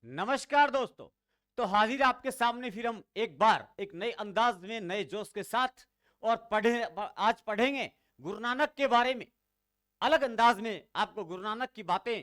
नमस्कार दोस्तों। तो हाजिर आपके सामने फिर हम एक बार एक नए अंदाज में नए जोश के साथ और आज पढ़ेंगे गुरु नानक के बारे में। अलग अंदाज में आपको गुरु नानक की बातें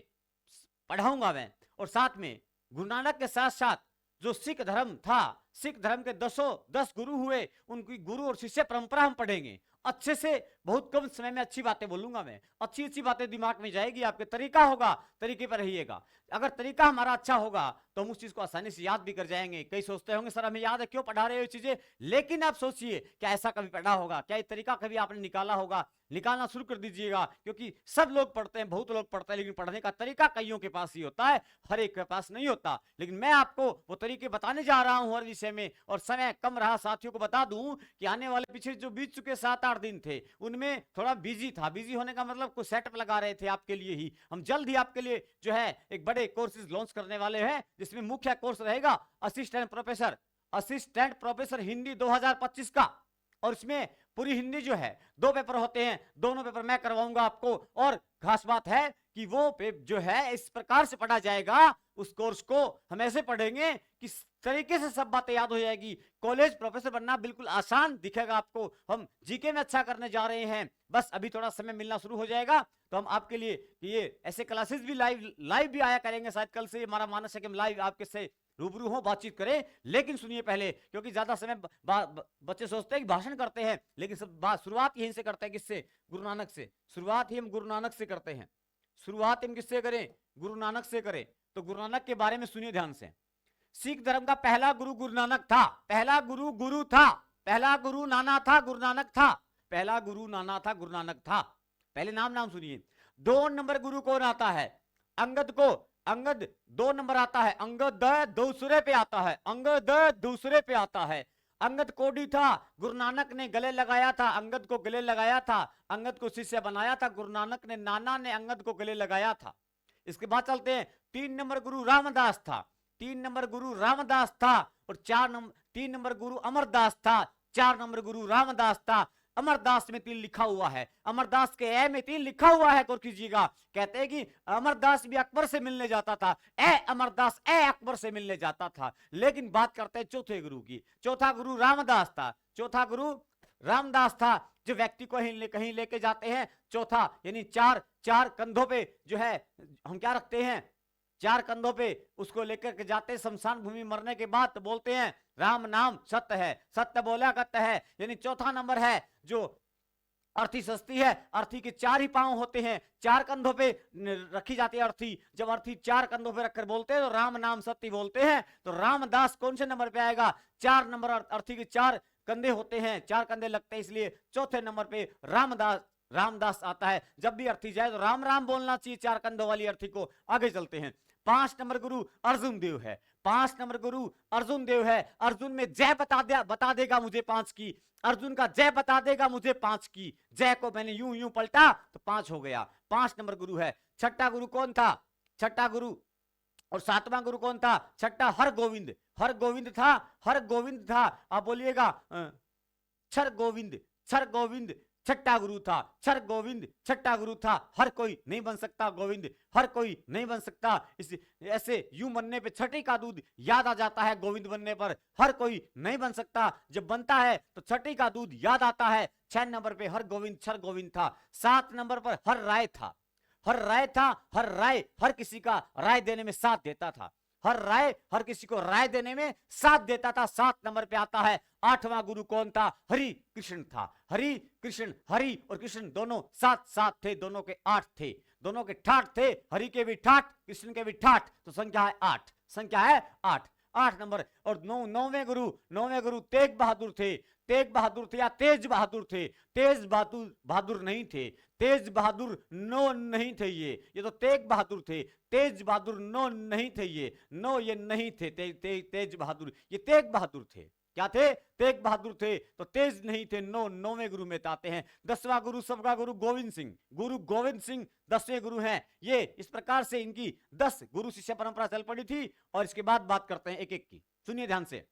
पढ़ाऊंगा मैं, और साथ में गुरु नानक के साथ साथ जो सिख धर्म था, सिख धर्म के 10 गुरु हुए, उनकी गुरु और शिष्य परंपरा हम पढ़ेंगे अच्छे से। बहुत कम समय में अच्छी बातें बोलूंगा मैं, अच्छी अच्छी बातें दिमाग में जाएगी, आपके तरीका होगा, तरीके पर रहिएगा। अगर तरीका हमारा अच्छा होगा तो हम उस चीज को आसानी से याद भी कर जाएंगे। कई सोचते होंगे सर हमें याद है, क्यों पढ़ा रहे हो ये चीजें, लेकिन आप सोचिए क्या ऐसा कभी पढ़ा होगा, क्या ये तरीका कभी आपने निकाला होगा। निकालना शुरू कर दीजिएगा, क्योंकि सब लोग पढ़ते हैं, बहुत लोग पढ़ते हैं, लेकिन पढ़ने का तरीका कईयों के पास ही होता है, हर एक के पास नहीं होता। लेकिन मैं आपको वो तरीके बताने जा रहा हूं हर विषय में, और समय कम रहा। साथियों को बता दूं कि आने वाले पिछले जो बीत चुके 7-8 दिन थे उनमें थोड़ा बिजी था। बिजी होने का मतलब कुछ सेटअप लगा रहे थे आपके लिए ही। हम जल्द ही आपके लिए जो है एक बड़े कोर्सेज लॉन्च करने वाले हैं, जिसमें मुख्य कोर्स रहेगा असिस्टेंट प्रोफेसर हिंदी 2025 का। और इसमें पूरी हिंदी जो है 2 पेपर होते हैं, दोनों पेपर मैं करवाऊंगा आपको। और खास बात है कि वो जो है इस प्रकार से पढ़ा जाएगा, उस कोर्स को हम ऐसे पढ़ेंगे कि तरीके से सब बातें याद हो जाएगी। कॉलेज प्रोफेसर बनना बिल्कुल आसान दिखेगा आपको। हम जीके में अच्छा करने जा रहे हैं, बस अभी थोड़ा समय मिलना शुरू हो जाएगा तो हम आपके लिए ये ऐसे क्लासेस भी लाइव भी आया करेंगे। शायद कल से हमारा मानस है कि हम लाइव आपके से रूबरू हो, बातचीत करें। लेकिन सुनिए पहले, क्योंकि ज्यादा समय बच्चे सोचते हैं कि भाषण करते हैं, लेकिन सब बात शुरुआत यहीं से करते हैं। किससे? गुरु नानक से। शुरुआत ही हम गुरु नानक से करते हैं। शुरुआत हम किससे करें? गुरु नानक से करें। तो गुरु नानक के बारे में सुनिए ध्यान से। सिख धर्म का पहला गुरु गुरु नानक था। पहला गुरु था। पहला गुरु नाना था, गुरु नानक था। पहला गुरु नाना था, गुरु नानक था। पहले नाम सुनिए। 2 नंबर गुरु कौन आता है? अंगद 2 नंबर आता है। अंगद दूसरे पे आता है। अंगद दूसरे पे आता है। अंगद कोडी था, गुरु नानक ने गले लगाया था, अंगद को गले लगाया था, अंगद को शिष्य बनाया था गुरु नानक ने, नाना ने अंगद को गले लगाया था। इसके बाद चलते हैं। 3 नंबर गुरु रामदास था। 3 नंबर गुरु रामदास था। और 3 नंबर गुरु अमरदास था। 4 नंबर गुरु रामदास था। अमरदास में 3 लिखा हुआ है, अमरदास के ए में 3 लिखा हुआ है, गौर कीजिएगा। कहते हैं कि अमरदास भी अकबर से मिलने जाता था, अमरदास अकबर से मिलने जाता था। लेकिन बात करते हैं चौथे गुरु की। चौथा गुरु रामदास था। चौथा गुरु रामदास था, जो व्यक्ति को कहीं लेके जाते हैं। चौथा यानी चार कंधों पे जो है हम क्या रखते हैं, 4 कंधों पे उसको लेकर के जाते शमशान भूमि मरने के बाद, तो बोलते हैं राम नाम सत्य है, सत्य बोला करता है। यानी चौथा नंबर है जो अर्थी सस्ती है। अर्थी के 4 ही पांव होते हैं, 4 कंधों पे रखी जाती है अर्थी। जब अर्थी 4 कंधों पे रखकर बोलते हैं तो राम नाम सत्य बोलते हैं। तो रामदास कौन से नंबर पे आएगा? 4 नंबर। अर्थी के 4 कंधे होते हैं, 4 कंधे लगते हैं, इसलिए चौथे नंबर पे रामदास आता है। जब भी अर्थी जाए तो राम राम बोलना चाहिए 4 कंधों वाली अर्थी को। आगे चलते हैं। 5 नंबर गुरु अर्जुन देव है। 5 नंबर गुरु अर्जुन देव है। अर्जुन में जय बता देगा मुझे 5 की। अर्जुन का जय बता देगा मुझे 5 की। जय को मैंने यूं पलटा तो 5 हो गया। 5 नंबर गुरु है। छठा गुरु कौन था? छठा गुरु और 7वां गुरु कौन था? छठा हरगोविंद था। हरगोविंद था। आप बोलिएगा छर गोविंद छठा गुरु था। छर गोविंद छठा गुरु था। हर कोई नहीं बन सकता गोविंद, हर कोई नहीं बन सकता। इस ऐसे यूं बनने पे छठी का दूध याद आ जाता है, गोविंद बनने पर हर कोई नहीं बन सकता। जब बनता है तो छठी का दूध याद आता है। 6 नंबर पे हर गोविंद छर गोविंद था। 7 नंबर पर हर राय था। हर राय हर किसी का राय देने में साथ देता था। हर राय हर किसी को राय देने में साथ देता था। 7 नंबर पे आता है। 8वां गुरु कौन था? हरि कृष्ण था। हरि और कृष्ण दोनों साथ थे, दोनों के 8 थे, दोनों के ठाठ थे। हरि के भी ठाठ, कृष्ण के भी ठाठ, तो संख्या है 8। संख्या है 8 नंबर। और 9वें गुरु तेग बहादुर थे। तेग बहादुर थे या तेज बहादुर थे। तेज बहादुर नहीं थे। तेज बहादुर नो नहीं थे। ये तो तेग बहादुर थे। तेज बहादुर नो नहीं थे। ये नहीं थे। तेज बहादुर, ये तेग बहादुर थे। क्या थे? तेग बहादुर थे। तो तेज नहीं थे। 9वें गुरु में आते हैं। 10वां गुरु सबका गुरु गोविंद सिंह 10वें गुरु हैं। ये इस प्रकार से इनकी 10 गुरु शिष्य परंपरा चल पड़ी थी। और इसके बाद बात करते हैं एक एक की। सुनिए ध्यान से।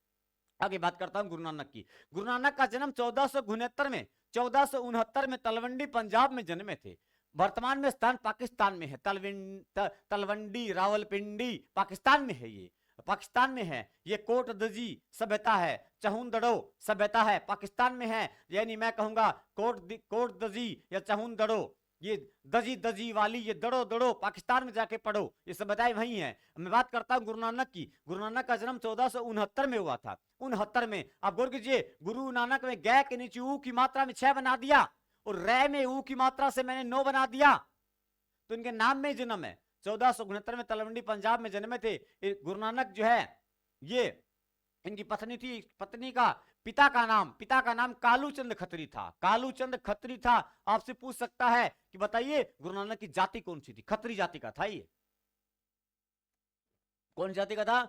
आगे बात करता हूं गुरु नानक की। गुरु नानक का जन्म 1469 में तलवंडी पंजाब में जन्मे थे। वर्तमान में स्थान पाकिस्तान में है। तलवंडी रावलपिंडी पाकिस्तान में है ये। पाकिस्तान में है। ये कोट दजी सभ्यता है, चहुंदड़ो सभ्यता है, पाकिस्तान में है। यानी मैं कहूंगा कोट दजी या चहुंदड़ो, ये दजी दजी वाली, ये दड़ो दड़ो पाकिस्तान में जाके पढ़ो, ये सभ्यताएं वही हैं। मैं बात करता हूं गुरु नानक की। गुरु नानक का जन्म 1469 में हुआ था। 69 में आप गौर कीजिए, गुरु नानक में गै के नीचे ऊ की मात्रा में 6 बना दिया और रै में ऊ की मात्रा से मैंने 9 बना दिया, तो इनके नाम में जन्म है। 1469 में तलवंडी पंजाब में जन्मे थे गुरु नानक जो है। ये इनकी पत्नी थी, पत्नी का पिता का नाम कालूचंद खत्री था। कालूचंद खत्री था। आपसे पूछ सकता है कि बताइए गुरु नानक की जाति कौन सी थी? खत्री जाति का था। ये कौन जाति का था?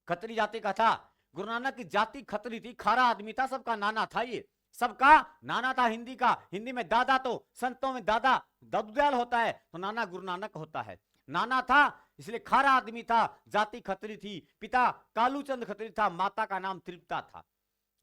खत्री जाति का था। गुरु नानक की जाति खत्री थी, खारा आदमी था, सबका नाना था। ये सबका नाना था। हिंदी में दादा, तो संतों में दादा दयाल होता है, तो नाना गुरु नानक होता है। नाना था इसलिए खारा आदमी था, जाति खत्री थी। पिता कालूचंद खत्री था, माता का नाम तृप्ता था।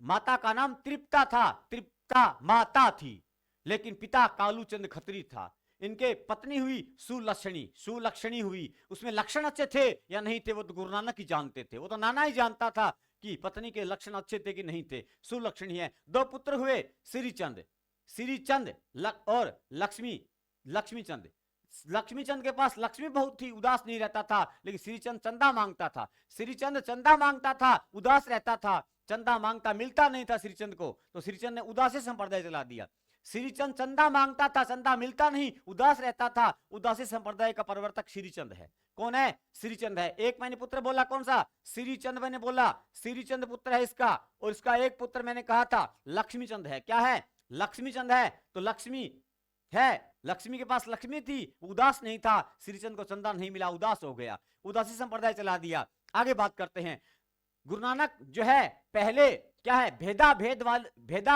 माता का नाम तृप्ता था, तृप्ता माता थी, लेकिन पिता कालूचंद खत्री था। इनके पत्नी हुई सुलक्षणी हुई। उसमें लक्षण अच्छे थे या नहीं थे वो तो गुरु नानक ही जानते थे, वो तो नाना ही जानता था कि पत्नी के लक्षण अच्छे थे कि नहीं थे। सुलक्षणी है। 2 पुत्र हुए, श्रीचंद और लक्ष्मीचंद। लक्ष्मीचंद के पास लक्ष्मी बहुत थी, उदास नहीं रहता था, लेकिन श्रीचंद चंदा मांगता था। श्रीचंद चंदा मांगता था, उदास रहता था। चंदा मांगता, मिलता नहीं था श्रीचंद को, तो श्रीचंद ने उदासी संप्रदाय चला दिया। श्रीचंद चंदा मांगता था, चंदा मिलता नहीं, उदास रहता था। उदासी संप्रदाय का प्रवर्तक श्रीचंद है। कौन है? श्रीचंद है। एक मैंने पुत्र बोला, कौन सा? श्रीचंद मैंने बोला, श्रीचंद पुत्र है इसका। और इसका एक पुत्र मैंने कहा था लक्ष्मीचंद है। क्या है? लक्ष्मीचंद है। तो लक्ष्मी है, लक्ष्मी के पास लक्ष्मी थी, उदास नहीं था। श्रीचंद को चंदा नहीं मिला, उदास हो गया, उदासी संप्रदाय चला दिया। आगे बात करते हैं। गुरु नानक जो है पहले क्या है? भेदा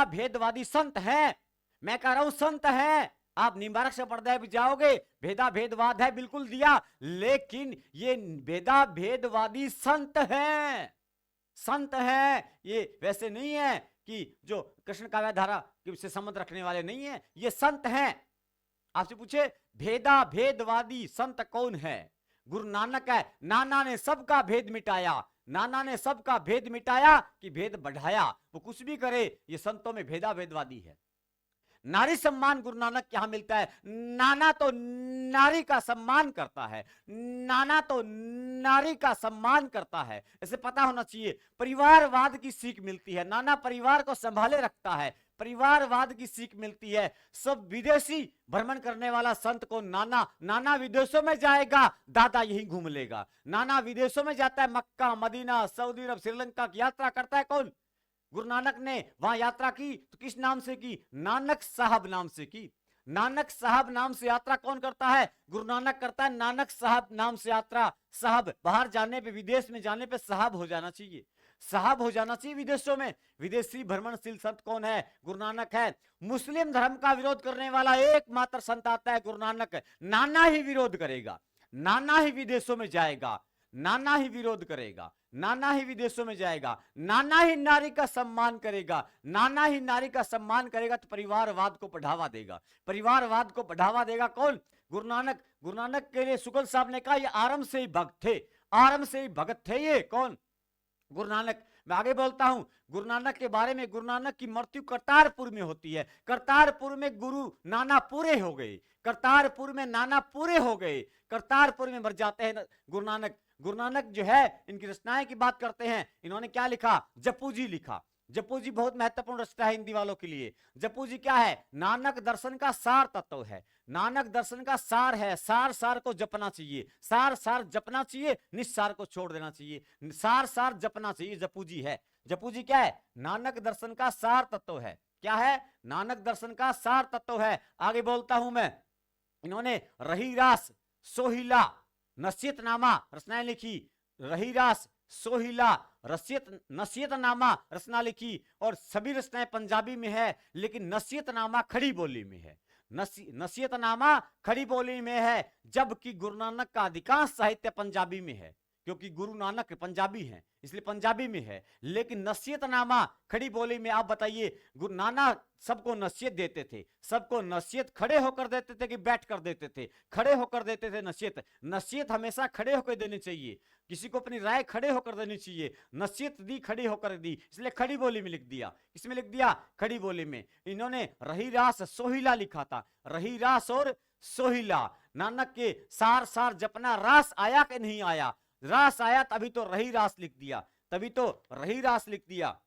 भेदवादी संत है। मैं कह रहा हूं संत है। आप निम्बारक संप्रदाय भी जाओगे, भेदा भेदवाद है, बिल्कुल दिया, लेकिन ये भेदा भेदवादी संत है। संत है ये, वैसे नहीं है कि जो कृष्ण काव्य धारा से संबंध रखने वाले नहीं है, ये संत हैं। आपसे पूछे भेदा भेदवादी संत कौन है? गुरु नानक है। नाना ने सबका भेद मिटाया, नाना ने सबका भेद मिटाया कि भेद बढ़ाया। वो कुछ भी करे, ये संतों में भेदा भेदवादी है। नारी सम्मान गुरु नानक के यहां मिलता है। नाना तो नारी का सम्मान करता है, नाना तो नारी का सम्मान करता है। इसे पता होना चाहिए। परिवारवाद की सीख मिलती है, नाना परिवार को संभाले रखता है, परिवारवाद की सीख मिलती है। सब विदेशी भ्रमण करने वाला संत को नाना विदेशों में जाएगा, दादा यहीं घूम लेगा। नाना विदेशों में जाता है, मक्का मदीना सऊदी अरब श्रीलंका की यात्रा करता है। कौन? गुरु नानक ने वहां यात्रा की तो किस नाम से की? नानक साहब नाम से की। नानक साहब नाम से यात्रा कौन करता है? गुरु नानक करता है। नानक साहब नाम से यात्रा। साहब बाहर जाने पे, विदेश में जाने पे साहब हो जाना चाहिए, साहब हो जाना चाहिए विदेशों में। विदेशी भ्रमणशील संत कौन है? गुरु नानक है। मुस्लिम धर्म का विरोध करने वाला एकमात्र संत आता है गुरु नानक। नाना ही विरोध करेगा, नाना ही विदेशों में जाएगा, नाना ही विरोध करेगा, नाना ही विदेशों में जाएगा, नाना ही नारी का सम्मान करेगा, नाना ही नारी का सम्मान करेगा, तो परिवारवाद को बढ़ावा देगा। परिवारवाद को बढ़ावा देगा कौन? गुरु नानक। गुरु नानक के लिए शुक्ल साहब ने कहा ये आरंभ से ही भक्त थे, आरंभ से ही भगत थे। ये कौन? गुरु नानक। मैं आगे बोलता हूं गुरु नानक के बारे में। गुरु नानक की मृत्यु करतारपुर में होती है। करतारपुर में गुरु नाना पूरे हो गए, करतारपुर में नाना पूरे हो गए, करतारपुर में मर जाते हैं गुरु नानक। गुरु नानक जो है, इनकी रचनाएं की बात करते हैं। इन्होंने क्या लिखा? जपू जी लिखा। जपू जी बहुत महत्वपूर्ण रचना है हिंदी वालों के लिए। जपू जी क्या है? नानक दर्शन का सार तत्व है, नानक दर्शन का सार है। सार को जपना चाहिए, सार जपना चाहिए, निस्सार को छोड़ देना चाहिए। सार जपना चाहिए। जपू जी है। जपू जी क्या है? नानक दर्शन का सार तत्व है। क्या है? नानक दर्शन का सार तत्व है। आगे बोलता हूं मैं। इन्होंने रहीरास सोहिला नसीहतनामा रचनाएं लिखी। रहीरास सोहिला नसीहतनामा रचना लिखी। और सभी रचनाएं पंजाबी में है, लेकिन नसीहतनामा खड़ी बोली में है। नसीहतनामा खड़ी बोली में है, जबकि गुरु नानक का अधिकांश साहित्य पंजाबी में है। क्योंकि गुरु नानक पंजाबी हैं इसलिए पंजाबी में है। लेकिन नसीहतनामा खड़ी बोली में आप बताइए, गुरु नानक सबको नसीहत देते थे, सबको नसीहत खड़े होकर देते थे कि बैठ कर देते थे? खड़े होकर देते थे नसीहत। नसीहत हमेशा खड़े होकर देनी चाहिए, किसी को अपनी राय खड़े होकर देनी चाहिए। नसीहत दी खड़ी होकर दी, इसलिए खड़ी बोली में लिख दिया। किसमें लिख दिया? खड़ी बोली में। इन्होंने रही रास सोहिला लिखा था, रही रास और सोहिला। नानक के सार सार जपना, रास आया कि नहीं आया? रास आया तभी तो रही रास लिख दिया, तभी तो रही रास लिख दिया।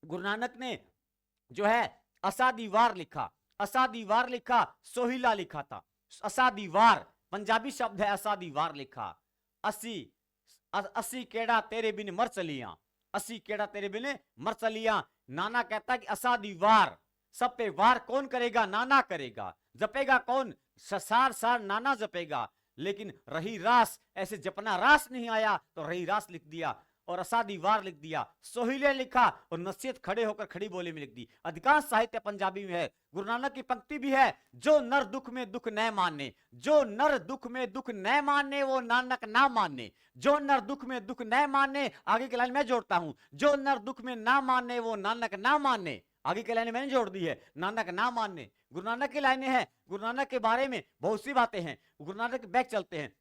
गुरु नानक ने जो है असादीवार लिखा, असादीवार लिखा, सोहिला लिखा था। असादीवार पंजाबी शब्द है, असादीवार लिखा। असी केड़ा तेरे बिन मर चलिया, असी केड़ा तेरे बिन मर चलिया। नाना कहता है कि असादीवार, सब पे वार कौन करेगा? नाना करेगा। जपेगा कौन? सार सार नाना जपेगा। लेकिन रही रास, ऐसे जपना रास नहीं आया तो रही रास लिख दिया और असादीवार लिख दिया। सोहिले लिखा और नसीहत खड़े होकर खड़ी बोली में लिख दी। अधिकांश साहित्य पंजाबी में है। गुरु नानक की पंक्ति भी है, जो नर दुख में दुख न माने, जो नर दुख में दुख न माने वो नानक ना माने। जो नर दुख में दुख न माने, आगे की लाइन मैं जोड़ता हूं, जो नर दुख में ना माने वो नानक ना माने। आगे की लाइन मैंने जोड़ दी है, नानक ना माने। गुरु नानक की लाइनें हैं। गुरु नानक के बारे में बहुत सी बातें हैं। गुरु नानक बैक चलते हैं।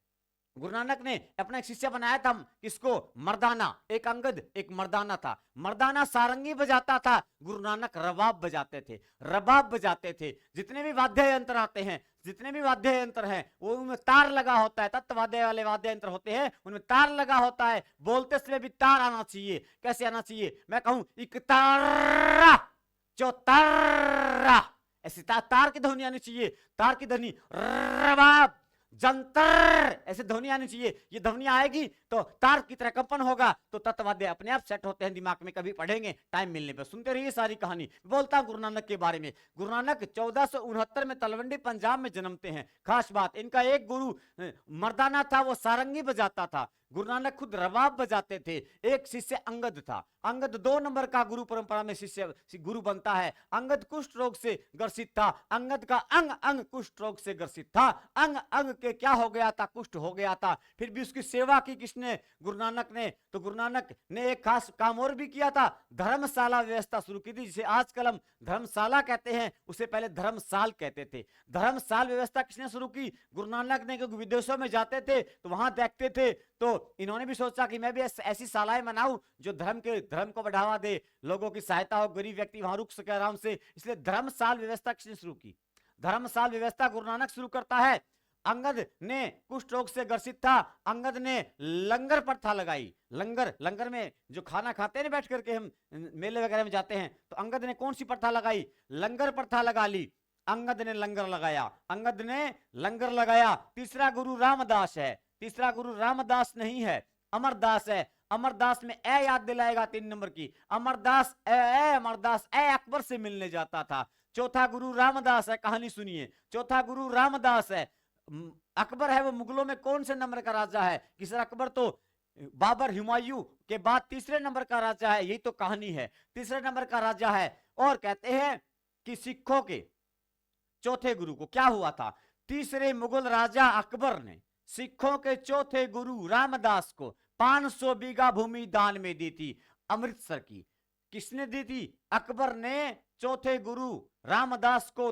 गुरु नानक ने अपना एक शिष्य बनाया था, किसको? मर्दाना। एक अंगद, एक मर्दाना था। मर्दाना सारंगी बजाता था, गुरु नानक रबाब बजाते थे, रबाब बजाते थे। जितने भी वाद्य यंत्र आते हैं, जितने भी वाद्य यंत्र हैं, वो उनमें तार लगा होता है। तत्वाद्य वाले वाद्य यंत्र होते हैं, उनमें तार लगा होता है। बोलते समय भी तार आना चाहिए। कैसे आना चाहिए? मैं कहूं एक तारा, चौतारा, ऐसी तार की ध्वनि आनी चाहिए। तार की ध्वनि, रबाब, जंतर, ऐसे ध्वनि आनी चाहिए। ये ध्वनि आएगी तो तार की तरह कंपन होगा, तो तत्वाद्य अपने आप सेट होते हैं दिमाग में। कभी पढ़ेंगे टाइम मिलने पर, सुनते रहिए सारी कहानी। बोलता गुरु नानक के बारे में। गुरु नानक 1469 में तलवंडी पंजाब में जन्मते हैं। खास बात, इनका एक गुरु मर्दाना था, वो सारंगी बजाता था। गुरु नानक खुद रबाब बजाते थे। एक शिष्य अंगद था। अंगद 2 नंबर का गुरु परंपरा में शिष्य गुरु बनता है। अंगद कुष्ठ रोग से ग्रसित था। अंगद का अंग अंग कुष्ठ रोग से ग्रसित था। अंग अंग के क्या हो गया था? कुष्ठ हो गया था। फिर भी उसकी सेवा की किसने? गुरु नानक ने। तो गुरु नानक ने एक खास काम और भी किया था, धर्मशाला व्यवस्था शुरू की थी, जिसे आजकल हम धर्मशाला कहते हैं, उसे पहले धर्मसाल कहते थे। धर्मसाल व्यवस्था किसने शुरू की? गुरु नानक ने। क्योंकि विदेशों में जाते थे तो वहां देखते थे, तो इन्होंने भी सोचा कि मैं भी ऐसी शालाएं बनाऊं जो धर्म को बढ़ावा दे, लोगों की सहायता हो, गरीब व्यक्ति वहां रुक सके आराम से। इसलिए धर्मसाल व्यवस्था किसने शुरू की? धर्मसाल व्यवस्था गुरु नानक शुरू करता है। अंगद ने कुष्ठ रोग से ग्रसित था। अंगद ने लंगर प्रथा लगाई। लंगर में जो खाना खाते हैं बैठ करके, हम मेले वगैरह में जाते हैं, तो अंगद ने कौन सी प्रथा लगाई? लंगर प्रथा लगा ली। अंगद ने लंगर लगाया, अंगद ने लंगर लगाया। तीसरा गुरु रामदास है। तीसरा गुरु रामदास नहीं है, अमरदास है। अमरदास में ए याद दिलाएगा 3 नंबर की। अमरदास अमरदास अकबर से मिलने जाता था। चौथा गुरु रामदास है, कहानी सुनिए। चौथा गुरु रामदास है। अकबर है वो मुगलों में कौन से नंबर का राजा है? किसरा? अकबर तो बाबर हुमायूं के बाद तीसरे नंबर का राजा है। यही तो कहानी है, तीसरे नंबर का राजा है। और कहते हैं कि सिखों के चौथे गुरु को क्या हुआ था? तीसरे मुगल राजा अकबर ने सिखों के चौथे गुरु रामदास को 500 बीघा भूमि दान में दी थी, अमृतसर की। किसने दी थी? अकबर ने चौथे गुरु रामदास को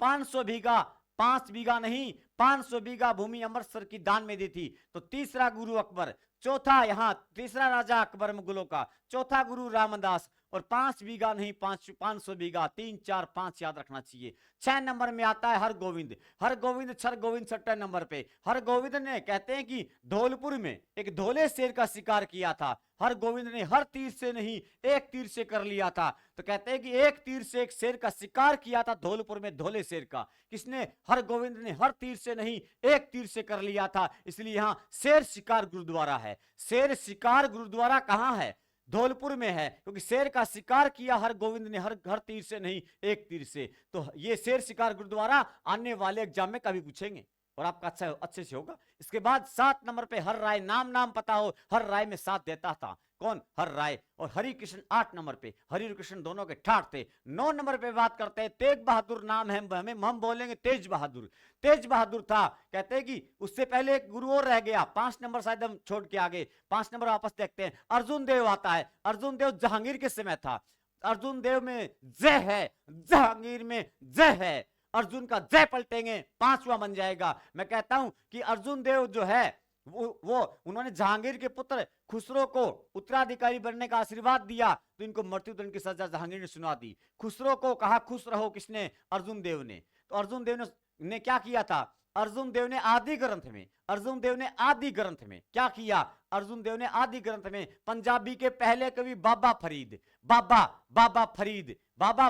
500 बीघा, 5 बीघा नहीं, 500 बीघा भूमि अमृतसर की दान में दी थी। तो तीसरा गुरु अकबर, चौथा यहां तीसरा राजा अकबर मुगलों का, चौथा गुरु रामदास, और 5 बीघा नहीं 500 बीघा, 3 4 5 याद रखना चाहिए। 6 नंबर में आता है हरगोविंद। हरगोविंद छर गोविंद 6 नंबर पे। हरगोविंद ने कहते हैं कि धौलपुर में एक धोले शेर का शिकार किया था। हरगोविंद ने हर तीर से नहीं, एक तीर से कर लिया था। तो कहते हैं कि एक तीर से एक शेर का शिकार किया था धौलपुर में, धोले शेर का। किसने? हरगोविंद ने हर तीर से नहीं, एक तीर से कर लिया था। इसलिए यहां शेर शिकार गुरुद्वारा है। शेर शिकार गुरुद्वारा कहां है? धौलपुर में है, क्योंकि शेर का शिकार किया हरगोविंद ने हर तीर से नहीं, एक तीर से। तो ये शेर शिकार गुरुद्वारा आने वाले एग्जाम में कभी पूछेंगे। और आपका अच्छे से होगा। इसके बाद 7 नंबर पे हर राय, नाम पता हो, हर राय में साथ देता था कौन, हर राय। और हरि कृष्ण 8 नंबर पे, हरि और कृष्ण दोनों के ठाठ थे। 9 नंबर पे बात करते हैं, तेग बहादुर नाम है, हम बोलेंगे तेज बहादुर। तेज बहादुर था, कहते हैं कि उससे पहले एक गुरु और रह गया, 5 नंबर शायद हम छोड़ के आगे, 5 नंबर वापस देखते हैं। अर्जुन देव आता है, अर्जुन देव जहांगीर के समय था। अर्जुन देव में जय है, जहांगीर में जय है। अर्जुन का जय पलटेंगे, 5वां बन जाएगा। मैं कहता हूं कि अर्जुन देव जो है वो उन्होंने जहांगीर के पुत्र खुसरो को उत्तराधिकारी बनने का आशीर्वाद दिया, तो इनको मृत्युदंड की सजा जहांगीर ने सुना दी। खुसरो को कहा खुश रहो, किसने, अर्जुन देव ने। तो अर्जुन देव ने क्या किया था, अर्जुन देव ने आदि ग्रंथ में, अर्जुन देव ने आदि ग्रंथ में क्या किया, अर्जुन देव ने आदि ग्रंथ में पंजाबी के पहले कवि बाबा फरीद, बाबा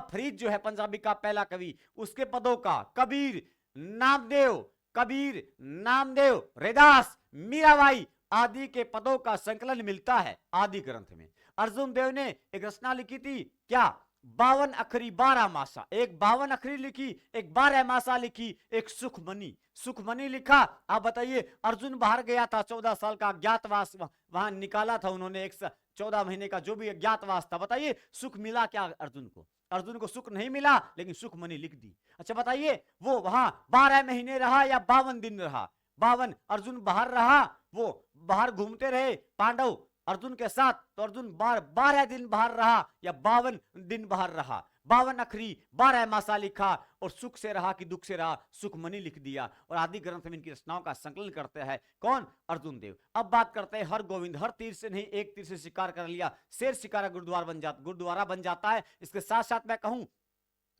फरीद जो है पंजाबी का पहला कवि, उसके पदों का कबीर नामदेव, रैदास, मीराबाई आदि के पदों का संकलन मिलता है आदि ग्रंथ में। अर्जुन देव ने एक रचना लिखी थी, क्या, 52 अखरी 12 मासा, एक 52 अखरी लिखी, एक 12 मासा लिखी, एक सुखमनी लिखा। आप बताइए, अर्जुन बाहर गया था, 14 साल का अज्ञातवास वहां निकाला था उन्होंने, 14 महीने का जो भी अज्ञातवास था। बताइए सुख मिला क्या अर्जुन को, अर्जुन को सुख नहीं मिला, लेकिन सुखमनी लिख दी। अच्छा बताइए, वो वहां 12 महीने रहा या 52 दिन रहा, 52 अर्जुन बाहर रहा, वो बाहर घूमते रहे पांडव अर्जुन के साथ, तो अर्जुन 12 दिन बाहर रहा या 52 दिन बाहर रहा, 52 अखरी 12 मासा लिखा, और सुख से रहा कि दुख से रहा, सुखमनी लिख दिया। और आदि ग्रंथ में इनकी रचनाओं का संकलन करते हैं कौन, अर्जुन देव। अब बात करते हैं हर गोविंद, हर तीर से नहीं, एक तीर से शिकार कर लिया, शेर शिकारा गुरुद्वारा बन जाता है। इसके साथ साथ मैं कहूं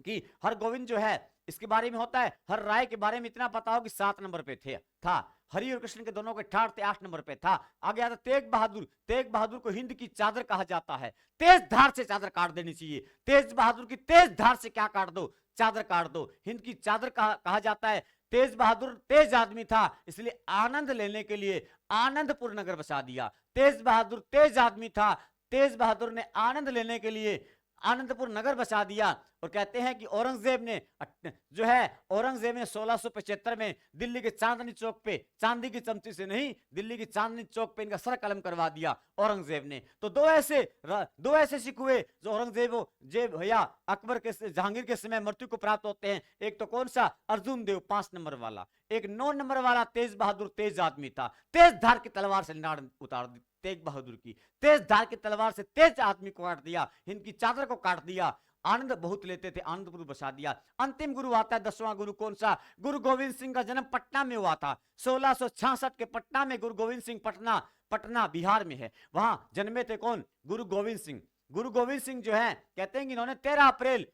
कि हर गोविंद जो है इसके बारे में होता है, हर राय के बारे में इतना पता हो कि 7 नंबर पे था। हरि और कृष्ण के दोनों के ठाठ थे, 8 नंबर पे था। आगे आता तेग बहादुर को हिंद की चादर कहा जाता है, तेज धार से चादर काट देनी चाहिए। तेज बहादुर की तेज धार से क्या काट दो, चादर काट दो, हिंद की चादर कहा जाता है। तेज बहादुर तेज आदमी था, इसलिए आनंद लेने के लिए आनंदपुर नगर बसा दिया। तेज बहादुर तेज आदमी था, तेज बहादुर ने आनंद लेने के लिए आनंदपुर नगर बसा दिया। और कहते हैं कि औरंगजेब ने 1675 में दिल्ली के चांदनी चौक पे, चांदी की चमची से नहीं, दिल्ली की चांदनी चौक पे इनका सर कलम करवा दिया औरंगजेब ने। तो दो ऐसे सिख हुए जो औरंगजेब भैया अकबर के जहांगीर के समय मृत्यु को प्राप्त होते हैं। एक तो कौन सा, अर्जुन देव 5 नंबर वाला, एक 9 नंबर वाला तेज बहादुर तेज आदमी था, तेज धार की तलवार से नाड़ उतार दी। तेग बहादुर की तेज धार की तलवार से तेज आदमी को काट दिया, इनकी चादर को काट दिया। आनंद बहुत लेते थे, आनंदपुर बसा दिया। अंतिम गुरु आता है 10वां गुरु, कौन सा, गुरु गोविंद सिंह का जन्म पटना में हुआ था। 1666 के पटना में गुरु गोविंद सिंह, पटना बिहार में है, वहां जन्मे थे कौन, गुरु गोविंद सिंह। गुरु गोविंद सिंह जो है कहते हैं कि इन्होंने 13 अप्रैल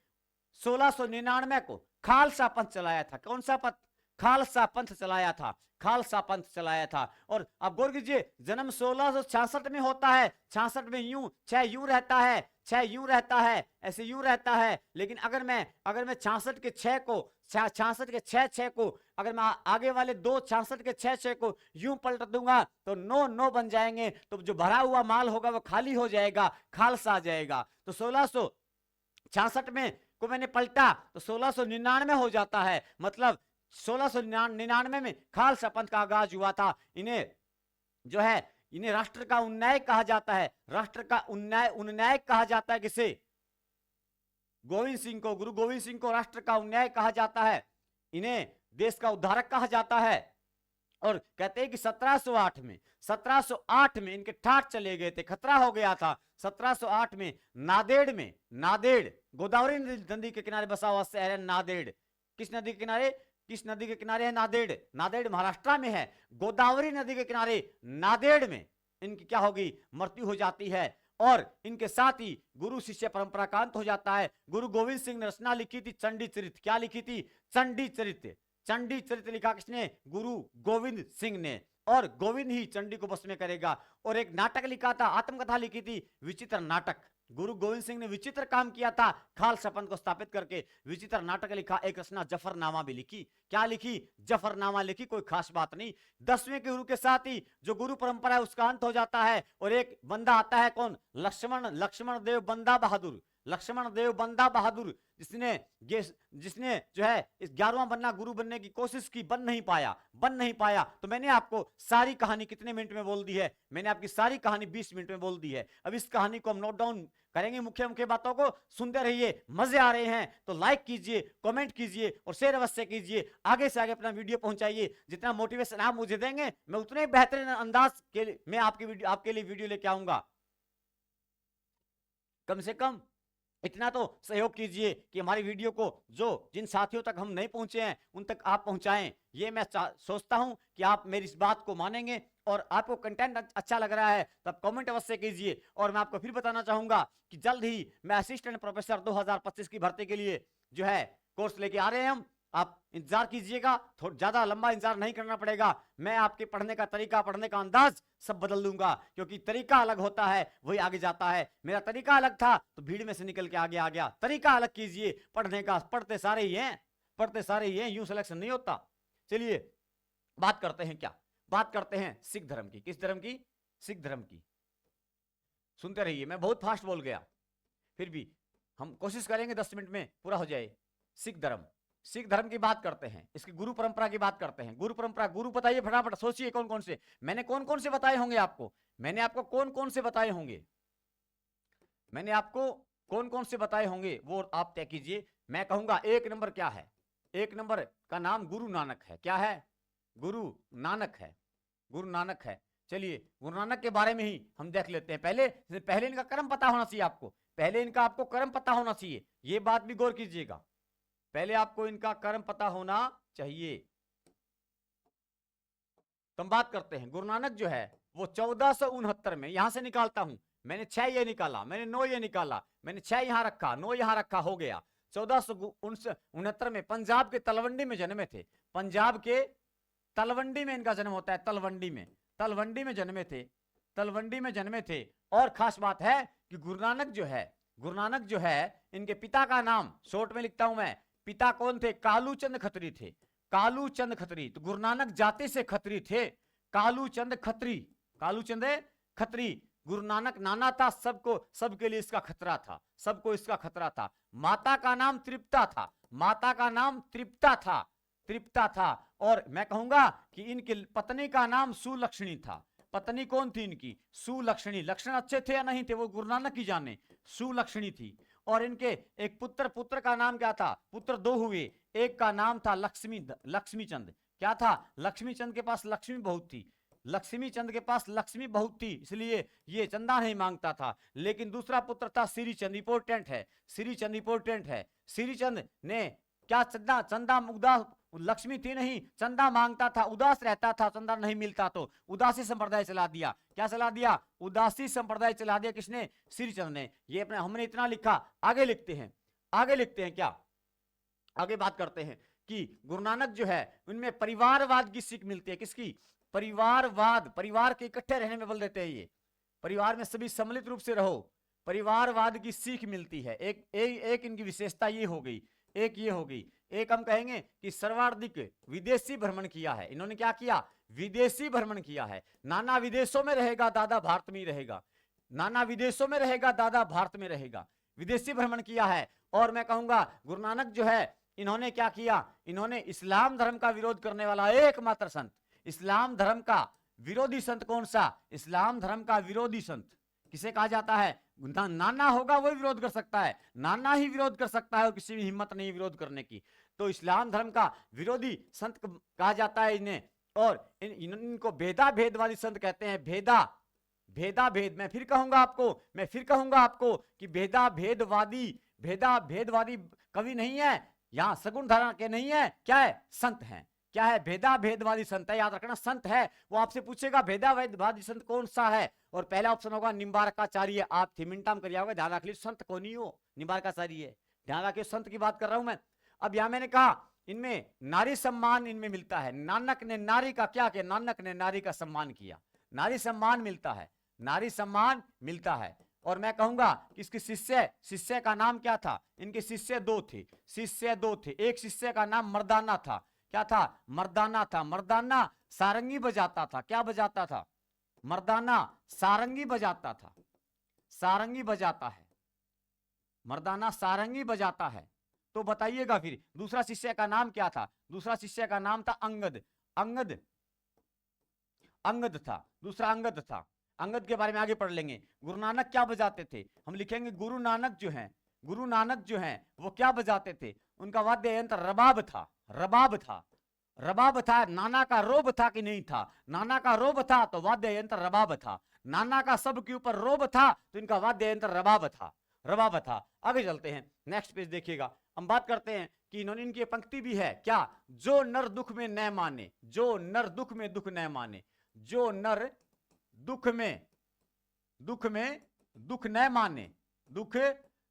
1699 को खालसा पंथ चलाया था। कौन सा पंथ, खालसा पंथ चलाया था, खालसा पंथ चलाया था। और अब गौर कीजिए, जन्म 1666 में होता है, 66 में यूं 6 यूं रहता है, 6 यूं रहता है, ऐसे यूं रहता है। लेकिन अगर मैं 66 के 6 को, 66 के 6 को अगर मैं आगे वाले 2 66 के 6 को यूं पलट दूंगा तो 9 बन जाएंगे, तो जो भरा हुआ माल होगा वो खाली हो जाएगा, खालसा आ जाएगा। तो 1666 में को मैंने पलटा तो 1699 हो जाता है, मतलब 1699 में खालसा पंथ का आगाज हुआ था। इन्हें राष्ट्र का उन्नायक कहा जाता है, राष्ट्र का उन्नायक कहा जाता है। किसे, गोविंद सिंह को, गुरु गोविंद सिंह को राष्ट्र का उन्नायक कहा जाता है, इन्हें देश का उद्धारक कहा जाता है। और कहते हैं कि 1708 में इनके ठाठ चले गए थे, खतरा हो गया था। 1708 में नादेड़ गोदावरी नदी के किनारे बसा हुआ शहर है नादेड़। किस नदी के किनारे है नादेड़ महाराष्ट्र में है। गोदावरी नदी के किनारे नादेड़ में इनकी क्या होगी, मृत्यु हो जाती है। और इनके साथ ही गुरु शिष्य परंपरा का अंत हो जाता है। गुरु गोविंद सिंह ने रचना लिखी थी चंडी चरित। क्या लिखी थी, चंडी चरित लिखा किसने, गुरु गोविंद सिंह ने। और गोविंद ही चंडी को बस में करेगा। और एक नाटक लिखा था, आत्मकथा लिखी थी, विचित्र नाटक। गुरु गोविंद सिंह ने विचित्र काम किया था, खालसा पंथ को स्थापित करके विचित्र नाटक लिखा। एक रचना जफरनामा भी लिखी। क्या लिखी, जफरनामा लिखी, कोई खास बात नहीं। 10वें गुरु के साथ ही जो गुरु परंपरा है उसका अंत हो जाता है। और एक बंदा आता है, कौन, लक्ष्मण देव बंदा बहादुर। जिसने जो है इस 11वां बनना गुरु बनने की कोशिश की, बन नहीं पाया। तो मैंने आपको सारी कहानी कितने मिनट में बोल दी है? मैंने आपकी सारी कहानी 20 मिनट में बोल दी है। अब इस कहानी को हम नोट डाउन करेंगे, मुख्य मुख्य बातों को सुनते रहिए। मजे आ रहे हैं तो लाइक कीजिए, कमेंट कीजिए और शेयर अवश्य कीजिए। आगे से आगे अपना वीडियो पहुंचाइए। जितना मोटिवेशन आप मुझे देंगे, मैं उतने बेहतरीन अंदाज के लिए मैं आपके लिए वीडियो लेके आऊंगा। कम से कम इतना तो सहयोग कीजिए कि हमारी वीडियो को जिन साथियों तक हम नहीं पहुंचे हैं उन तक आप पहुंचाएं। ये मैं सोचता हूं कि आप मेरी इस बात को मानेंगे और आपको कंटेंट अच्छा लग रहा है तब कमेंट अवश्य कीजिए। और मैं आपको फिर बताना चाहूंगा कि जल्द ही मैं असिस्टेंट प्रोफेसर 2025 की भर्ती के लिए जो है कोर्स लेके आ रहे हैं हम। आप इंतजार कीजिएगा, थोड़ा ज्यादा लंबा इंतजार नहीं करना पड़ेगा। मैं आपके पढ़ने का तरीका, पढ़ने का अंदाज सब बदल दूंगा, क्योंकि तरीका अलग होता है वही आगे जाता है। मेरा तरीका अलग था तो भीड़ में से निकल के आगे आ गया। तरीका अलग कीजिए पढ़ने का। पढ़ते सारे ही हैं, यूं सिलेक्शन नहीं होता। चलिए बात करते हैं, क्या बात करते हैं? सिख धर्म की। किस धर्म की? सिख धर्म की। सुनते रहिए, मैं बहुत फास्ट बोल गया, फिर भी हम कोशिश करेंगे 10 मिनट में पूरा हो जाए। सिख धर्म की बात करते हैं, इसकी गुरु परंपरा की बात करते हैं। गुरु परंपरा, गुरु बताइए फटाफट, सोचिए कौन कौन से मैंने कौन कौन से बताए होंगे आपको। मैंने आपको कौन कौन से बताए होंगे, मैंने आपको कौन कौन से बताए होंगे वो आप तय कीजिए। मैं कहूंगा 1 नंबर क्या है? 1 नंबर का नाम गुरु नानक है। क्या है? गुरु नानक है। गुरु नानक है। चलिए गुरु नानक के बारे में ही हम देख लेते हैं। पहले इनका कर्म पता होना चाहिए आपको। पहले इनका आपको कर्म पता होना चाहिए, ये बात भी गौर कीजिएगा। पहले आपको इनका कर्म पता होना चाहिए। तो हम बात करते हैं, गुरु नानक जो है वो 1469 में, यहां से निकालता हूं, मैंने 6 ये निकाला, मैंने 9 ये निकाला, मैंने 6 यहां रखा, 9 यहां रखा, हो गया 1469 में पंजाब के तलवंडी में जन्मे थे। पंजाब के तलवंडी में इनका जन्म होता है। तलवंडी में जन्मे थे। तलवंडी में जन्मे थे। और खास बात है कि गुरु नानक जो है इनके पिता का नाम शॉर्ट में लिखता हूं मैं। पिता कौन थे? कालूचंद खत्री थे। कालूचंद खत्री। तो गुरु नानक जाति से खत्री थे। कालूचंद खत्री गुरु नानक नाना था, सबके लिए इसका खतरा था, सबको इसका खतरा था। माता का नाम तृप्ता था। और मैं कहूंगा कि इनकी पत्नी का नाम सुलक्षणी था। पत्नी कौन थी इनकी? सुलक्षणी। लक्षण अच्छे थे या नहीं थे वो गुरु नानक ही जाने। सुलक्षणी थी। और इनके एक पुत्र का नाम क्या था? पुत्र 2 हुए। एक का नाम था लक्ष्मीचंद। क्या था? लक्ष्मीचंद के पास लक्ष्मी बहुत थी, इसलिए ये चंदा नहीं मांगता था। लेकिन दूसरा पुत्र था श्रीचंद। इंपोर्टेंट है, श्रीचंद ने क्या चंदा उदास, लक्ष्मी थी नहीं, चंदा मांगता था, उदास रहता था, चंदा नहीं मिलता तो उदासी संप्रदाय चला दिया। क्या चला दिया? उदासी संप्रदाय चला दिया। किसने? श्रीचंद ने। ये अपने हमने इतना लिखा। आगे लिखते हैं क्या? आगे बात करते हैं कि गुरु नानक जो है उनमें परिवारवाद की सीख मिलती है। किसकी? परिवारवाद। परिवार के इकट्ठे रहने में बल देते हैं ये। परिवार में सभी सम्मिलित रूप से रहो, परिवारवाद की सीख मिलती है। एक इनकी विशेषता ये हो गई। एक हम कहेंगे कि सर्वाधिक विदेशी भ्रमण किया है इन्होंने। क्या किया? विदेशी भ्रमण किया है। नाना विदेशों में रहेगा, दादा भारत में ही रहेगा। नाना विदेशों में रहेगा, दादा भारत में रहेगा। विदेशी भ्रमण किया है। और मैं कहूंगा गुरु नानक जो है इन्होंने क्या किया? इन्होंने इस्लाम धर्म का विरोध करने वाला एकमात्र संत, इस्लाम धर्म का विरोधी संत कौन सा? इस्लाम धर्म का विरोधी संत किसे कहा जाता है? नाना होगा वही विरोध कर सकता है, नाना ही विरोध कर सकता है और किसी भी हिम्मत नहीं विरोध करने की। तो इस्लाम धर्म का विरोधी संत कहा जाता है इन्हें। और इनको भेदाभेदवादी संत कहते हैं। भेद मैं फिर कहूंगा आपको कि भेदाभेदवादी कवि नहीं है, यहां सगुण धारा के नहीं है, क्या है? संत हैं। क्या है? भेदाभेदवादी संत है। याद रखना, संत है। वो आपसे पूछेगा भेदाभेदवादी संत कौन सा है, और पहला ऑप्शन होगा निम्बारकाचार्य। आप थिमिंटाम कर जाओगे, ध्यान रख लीजिए, संत कौन ही हो? निम्बारकाचार्य। ध्यान रखिए, संत की बात कर रहा हूं मैं। अब यहां मैंने कहा इनमें नारी सम्मान इनमें मिलता है। नानक ने नारी का क्या किया? नानक ने नारी का सम्मान किया। नारी सम्मान मिलता है। और मैं कहूंगा कि इसके शिष्य का नाम क्या था? इनके शिष्य 2 थे। एक शिष्य का नाम मर्दाना था। क्या था? मर्दाना था। मर्दाना सारंगी बजाता था। क्या बजाता था? मर्दाना सारंगी बजाता था। मर्दाना सारंगी बजाता है। तो बताइएगा फिर दूसरा शिष्य का नाम क्या था? दूसरा शिष्य का नाम था अंगद। अंगद अंगद था, दूसरा अंगद था। अंगद के बारे में आगे पढ़ लेंगे। गुरु नानक क्या बजाते थे? हम लिखेंगे गुरु नानक जो है, गुरु नानक जो है वो क्या बजाते थे? उनका वाद्य यंत्र रबाब था। रबाब था, रबाब था। नाना का रोब था कि नहीं था? नाना का रोब था तो वाद्य यंत्र रबाब था। नाना का सब के ऊपर रोब था तो इनका वाद्य यंत्र रबाब था, रबाब था। आगे चलते हैं, नेक्स्ट पेज देखिएगा। हम बात करते हैं कि इन्होंने, इनकी पंक्ति भी है क्या? जो नर दुख में न माने, जो नर दुख में दुख न माने, जो नर दुख में दुख न माने, दुख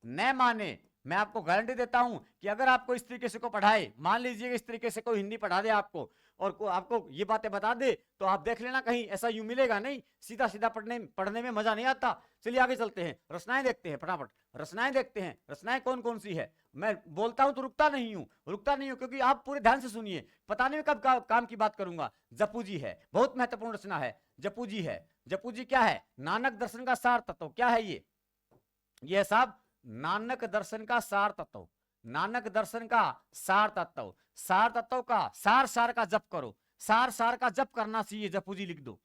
न माने। मैं आपको गारंटी देता हूं कि अगर आपको इस तरीके से को पढ़ाए, मान लीजिए इस तरीके से कोई हिंदी पढ़ा दे आपको और आपको ये बातें बता दे, तो आप देख लेना कहीं ऐसा यूं मिलेगा नहीं, सीधा सीधा पढ़ने में मजा नहीं आता। चलिए आगे चलते हैं, रचनाएं देखते हैं फटाफट। रचनाएं देखते हैं, रचनाएं कौन कौन सी है। मैं बोलता हूं तो रुकता नहीं हूं, क्योंकि आप पूरे ध्यान से सुनिए। पता नहीं कब काम की बात करूंगा। जपू जी है, बहुत महत्वपूर्ण रचना है। जपू जी है। जपू जी क्या है? नानक दर्शन का सार तत्व। क्या है ये साहब नानक दर्शन का सार तत्व। नानक दर्शन का सार तत्व। सार तत्व का सार का जप करो, सार का जप करना चाहिए। जपू जी लिख दो,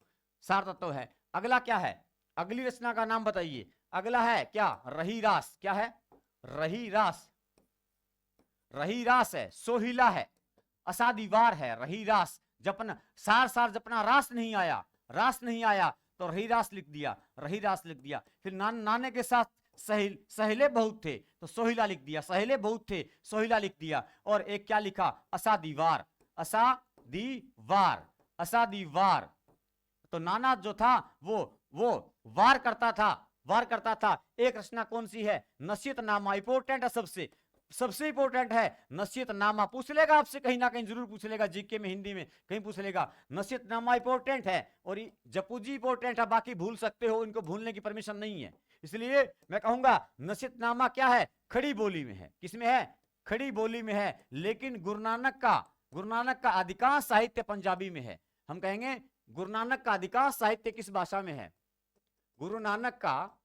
सार तत्व है। अगला क्या है? अगली रचना का नाम बताइए। अगला है क्या? रही रास। क्या है? रही रास। रही रास है, सोहिला है, असादीवार है। रही रास जपना, सार जपना। रास नहीं आया, रास नहीं आया तो रही रास लिख दिया, रही रास लिख दिया। फिर नाने के साथ सहेले बहुत थे तो सोहिला लिख दिया, सहेले बहुत थे, सोहिला लिख दिया। और एक क्या लिखा? असादीवार, असादीवार, असादीवार। तो नाना जो था वो वार करता था, वार करता था। एक रचना कौन सी है? नसीहत नामा। इंपोर्टेंट है, सबसे इंपोर्टेंट है नसीहत नामा। पूछ लेगा आपसे कहीं ना कहीं, जरूर पूछ लेगा, जीके में, हिंदी में कहीं पूछ लेगा। नसीहत नामा इंपोर्टेंट है और जपू जी इंपोर्टेंट है। बाकी भूल सकते हो, इनको भूलने की परमिशन नहीं है। इसलिए मैं कहूंगा नसीहत नामा क्या है? खड़ी बोली में है। किसमें है? खड़ी बोली में है। लेकिन गुरु नानक का अधिकांश साहित्य पंजाबी में है। हम कहेंगे गुरु नानक का अधिकांश साहित्य किस भाषा में है? गुरु नानक का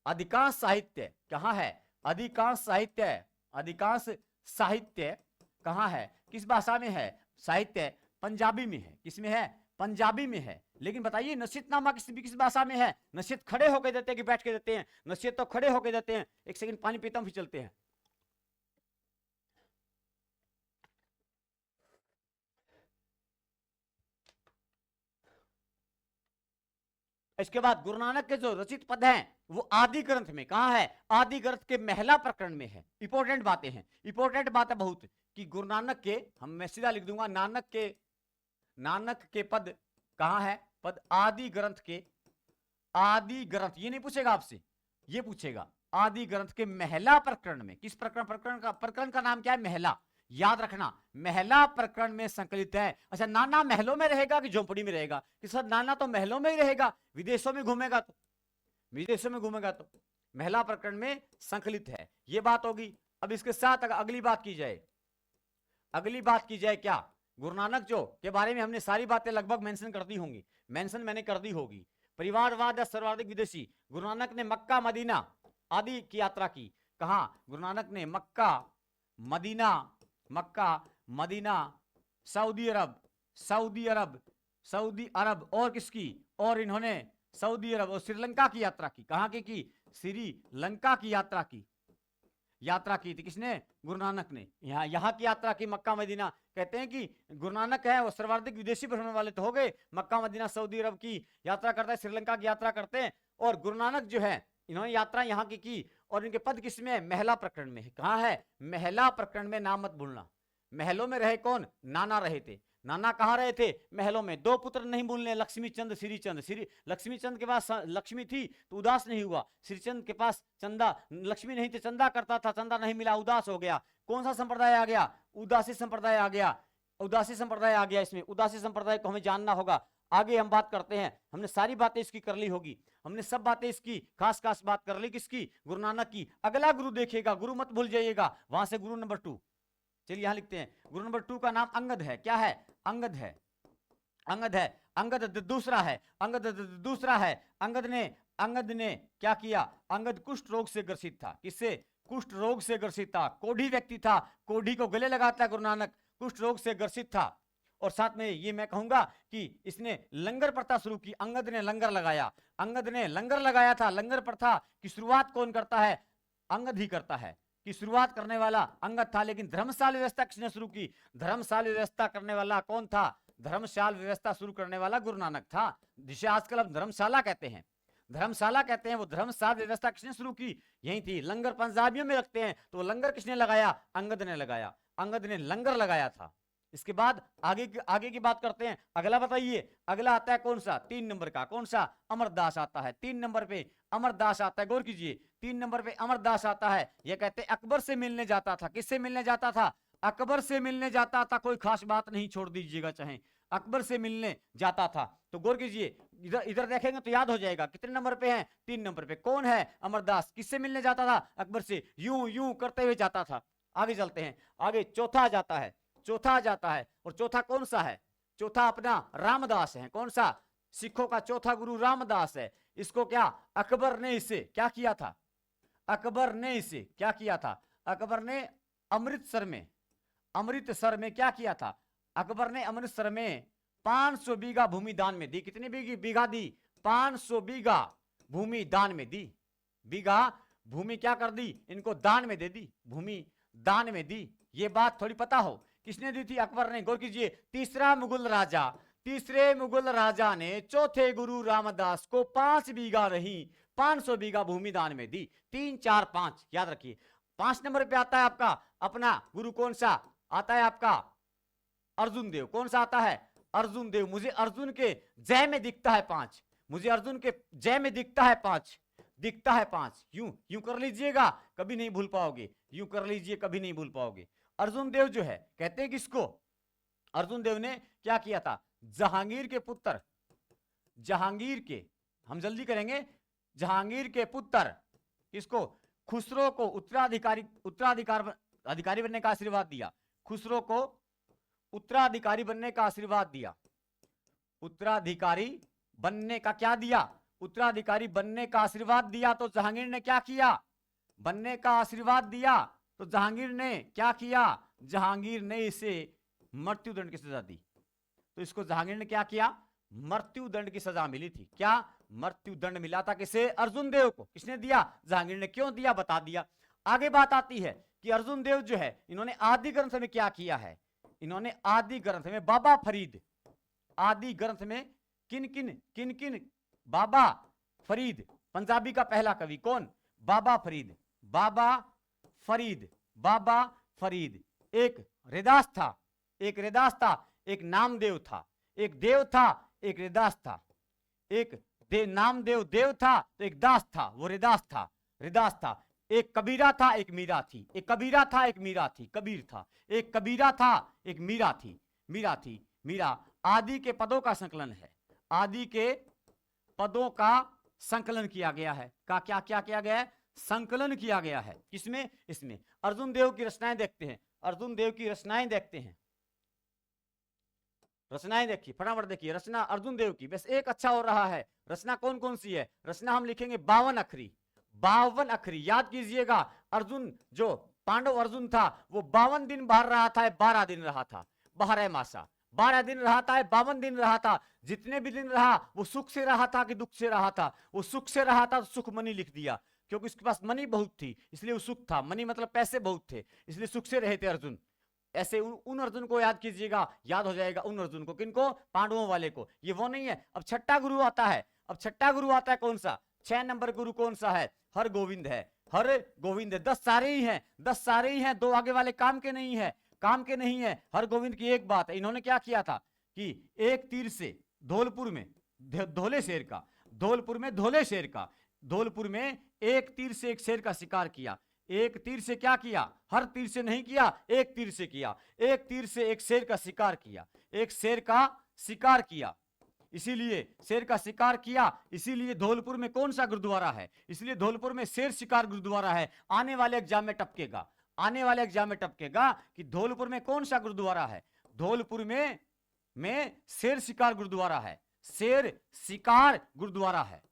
अधिकांश साहित्य कहां है? अधिकांश साहित्य कहां है? किस भाषा में है? साहित्य पंजाबी में है। किसमें है? पंजाबी में है। लेकिन बताइए नसीहतनामा किस भाषा में है? नसीहत खड़े होकर देते हैं कि बैठ के देते हैं? नसीहत तो खड़े होकर देते हैं। एक सेकंड पानी पीता हूं फिर चलते हैं। इसके बाद गुरु नानक के जो रचित पद हैं वो आदि ग्रंथ में। कहां है? आदि ग्रंथ के महिला प्रकरण में है। इंपॉर्टेंट बातें हैं, इंपॉर्टेंट बात है बहुत कि गुरु नानक के, मैं सीधा लिख दूंगा, नानक के पद कहां है? पद आदि ग्रंथ के, आदि ग्रंथ। ये नहीं पूछेगा आपसे, ये पूछेगा आदि ग्रंथ के महिला प्रकरण में। किस प्रकरण का नाम क्या है? महिला। याद रखना, महिला प्रकरण में संकलित है। अच्छा, नाना महलों में रहेगा कि झोंपड़ी में रहेगा? कि सर नाना तो महलों में ही रहेगा, विदेशों में घूमेगा तो महिला प्रकरण में संकलित है। ये बात होगी। अब इसके साथ अगली बात की जाए क्या? गुरु नानक जो के बारे में हमने सारी बातें लगभग मेंशन कर दी होंगी, मैंने कर दी होगी। परिवारवाद या सर्वाधिक विदेशी। गुरु नानक ने मक्का मदीना आदि की यात्रा की। कहां? गुरु नानक ने मक्का मदीना, सऊदी अरब और किसकी? और इन्होंने सऊदी अरब और श्रीलंका की यात्रा की। कहां की? श्रीलंका की यात्रा की थी। किसने? गुरु नानक ने। यहाँ की यात्रा की, मक्का मदीना। कहते हैं कि गुरु नानक है वो सर्वाधिक विदेशी भ्रमण वाले तो हो गए। मक्का मदीना सऊदी अरब की यात्रा करता है, श्रीलंका की यात्रा करते हैं। और गुरु नानक जो है इन्होंने यात्रा यहाँ की और इनके पद किसमें है? महिला प्रकरण में है। कहां है? महिला प्रकरण में। नाम मत भूलना। महलों में रहे कौन? नाना रहे थे। नाना कहां रहे थे? महलों में। दो पुत्र नहीं भूलने, लक्ष्मी चंद, श्रीचंद। लक्ष्मी चंद के पास लक्ष्मी थी तो उदास नहीं हुआ। श्रीचंद के पास चंदा, लक्ष्मी नहीं थी, चंदा करता था, चंदा नहीं मिला, उदास हो गया। कौन सा संप्रदाय आ गया? उदासी संप्रदाय आ गया। इसमें उदासी संप्रदाय को हमें जानना होगा। आगे हम बात करते हैं। हमने सारी बातें इसकी कर ली होगी, हमने सब बातें इसकी खास बात कर ली। किसकी? गुरु नानक की। अगला गुरु देखिएगा, गुरु मत भूल जाइएगा। वहां से गुरु नंबर 2, चलिए यहां लिखते हैं। गुरु नंबर 2 का नाम अंगद है। क्या है? अंगद है। अंगद दूसरा है। अंगद ने क्या किया? अंगद कुष्ठ रोग से ग्रसित था। किससे? कुष्ठ रोग से ग्रसित था, कोढ़ी व्यक्ति था, कोढ़ी को गले लगाता गुरु नानक, कुष्ठ रोग से ग्रसित था। और साथ में ये मैं कहूंगा कि इसने लंगर प्रथा शुरू की, अंगद ने लंगर लगाया, अंगद ने लंगर लगाया था। लंगर प्रथा की शुरुआत कौन करता है? अंगद ही करता है, कि शुरुआत करने वाला अंगद था। लेकिन धर्मशाला व्यवस्था किसने शुरू की? धर्मशाला व्यवस्था करने वाला कौन था? धर्मशाला व्यवस्था शुरू करने वाला गुरु नानक था, जिसे आजकल हम धर्मशाला कहते हैं, धर्मशाला कहते हैं। वो धर्मशाला व्यवस्था किसने शुरू की? यही थी। लंगर पंजाबियों में रखते हैं, तो लंगर किसने लगाया? अंगद ने लगाया, अंगद ने लंगर लगाया था। इसके बाद आगे की बात करते हैं। अगला बताइए, अगला आता है कौन सा? 3 नंबर का। कौन सा? अमरदास आता है 3 नंबर पे, अमरदास आता है। गौर कीजिए, 3 नंबर पे अमरदास आता है। यह कहते हैं अकबर से मिलने जाता था। किससे मिलने जाता था? अकबर से मिलने जाता था। कोई खास बात नहीं, छोड़ दीजिएगा चाहे, अकबर से मिलने जाता था। तो गौर कीजिए, इधर इधर देखेंगे तो याद हो जाएगा। कितने नंबर पे है? 3 नंबर पे। कौन है? अमरदास। किससे मिलने जाता था? अकबर से। यूं यूं करते हुए जाता था। आगे चलते हैं, आगे चौथा आ जाता है, चौथा आ जाता है। और चौथा कौन सा है? चौथा अपना रामदास है। कौन सा? सिखों का चौथा गुरु रामदास है। इसको क्या अकबर ने इसे क्या किया था? अकबर ने इसे क्या किया था? अकबर ने अमृतसर में क्या किया था? अकबर ने अमृतसर में 500 बीघा भूमि दान में दी। कितनी बीघा दी? 500 बीघा भूमि दान में दी। बीघा भूमि क्या कर दी? इनको दान में दे दी, भूमि दान में दी। ये बात थोड़ी पता हो, किसने दी थी? अकबर ने। गौर कीजिए, तीसरे मुगल राजा ने चौथे गुरु रामदास को 5 बीघा रही 500 बीघा भूमि दान में दी। 3 4 5 याद रखिए। 5 नंबर पे आता है आपका अपना गुरु। कौन सा आता है आपका? अर्जुन देव। कौन सा आता है? अर्जुन देव। मुझे अर्जुन के जय में दिखता है 5, मुझे अर्जुन के जय में दिखता है 5, दिखता है 5। यूं यूं कर लीजिएगा, कभी नहीं भूल पाओगे। यूं कर लीजिए, कभी नहीं भूल पाओगे। अर्जुन देव जो है, कहते हैं किसको? अर्जुन देव ने क्या किया था? जहांगीर के पुत्र, जहांगीर के, हम जल्दी करेंगे, जहांगीर के पुत्र किसको? खुसरो को उत्तराधिकारी बनने का आशीर्वाद दिया। खुसरो को उत्तराधिकारी बनने का आशीर्वाद दिया। उत्तराधिकारी बनने का क्या दिया? उत्तराधिकारी बनने का आशीर्वाद दिया। तो जहांगीर ने क्या किया? बनने का आशीर्वाद दिया। तो जहांगीर ने क्या किया? जहांगीर ने इसे मृत्युदंड की सजा दी। तो इसको जहांगीर ने क्या किया? मृत्युदंड की सजा मिली थी। क्या मृत्युदंड मिला था? किसे? अर्जुन देव को। किसने दिया? जहांगीर ने। क्यों दिया? बता दिया। आगे बात आती है कि अर्जुन देव जो है, इन्होंने आदि ग्रंथ में क्या किया है? इन्होंने आदि ग्रंथ में बाबा फरीद, आदि ग्रंथ में किन किन बाबा फरीद, पंजाबी का पहला कवि कौन? बाबा फरीद। बाबा फरीद, बाबा फरीद। एक रैदास था, एक रैदास था, एक नामदेव था। एक देव था, एक रैदास था। एक नामदेव देव था, तो एक दास था, वो रैदास था, रैदास था। एक कबीरा था, एक मीरा थी। एक कबीरा था, एक मीरा थी, कबीर था। एक कबीरा था, एक मीरा थी, मीरा थी। मीरा आदि के पदों का संकलन है। आदि के पदों का संकलन किया गया है। क्या किया गया है? संकलन किया गया है। किसमें? इसमें। अर्जुन देव की रचनाएं देखते हैं, अर्जुन देव की रचनाएं देखते हैं। रचनाएं देखिए, फटाफट देखिए। रचना अर्जुन देव की बस एक अच्छा हो रहा है। रचना कौन कौन सी है? रचना हम लिखेंगे 52 अखरी, 52 अखरी। याद कीजिएगा, अर्जुन जो पांडव अर्जुन था, वो 52 दिन बाहर रहा था, 12 दिन रहा था, 12 मासा, 12 दिन रहा था, 52 दिन रहा था। जितने भी दिन रहा, वो सुख से रहा था कि दुख से रहा था? वो सुख से रहा था, तो सुख मनी लिख दिया, क्योंकि उसके पास मनी बहुत थी, इसलिए वो सुख था। मनी मतलब पैसे बहुत थे, इसलिए सुख से रहे थे अर्जुन। ऐसे उन अर्जुन को याद कीजिएगा, याद हो जाएगा उन अर्जुन को। किनको? पांडवों वाले को। ये वो नहीं है। अब छठा गुरु आता है। अब छठा गुरु आता है कौन सा? 6 नंबर गुरु कौन सा है? हर गोविंद है, हर गोविंद है। 10 सारे ही हैं, 10 सारे ही हैं। 2 आगे वाले काम के नहीं है, काम के नहीं है। हर गोविंद की एक बात है, इन्होंने क्या किया था कि एक तीर से धौलपुर में धोले शेर का, धौलपुर में धोले शेर का, धौलपुर में एक तीर से एक शेर का शिकार किया। एक तीर से क्या किया? हर तीर से नहीं किया, एक तीर से किया। एक तीर से एक शेर का शिकार किया, एक शेर का शिकार किया। इसीलिए शेर का शिकार किया, इसीलिए धौलपुर में कौन सा गुरुद्वारा है? इसलिए धौलपुर में शेर शिकार गुरुद्वारा है। आने वाले एग्जाम में टपकेगा, आने वाले एग्जाम में टपकेगा कि धौलपुर में कौन सा गुरुद्वारा है? धौलपुर में शेर शिकार गुरुद्वारा है, शेर शिकार गुरुद्वारा है,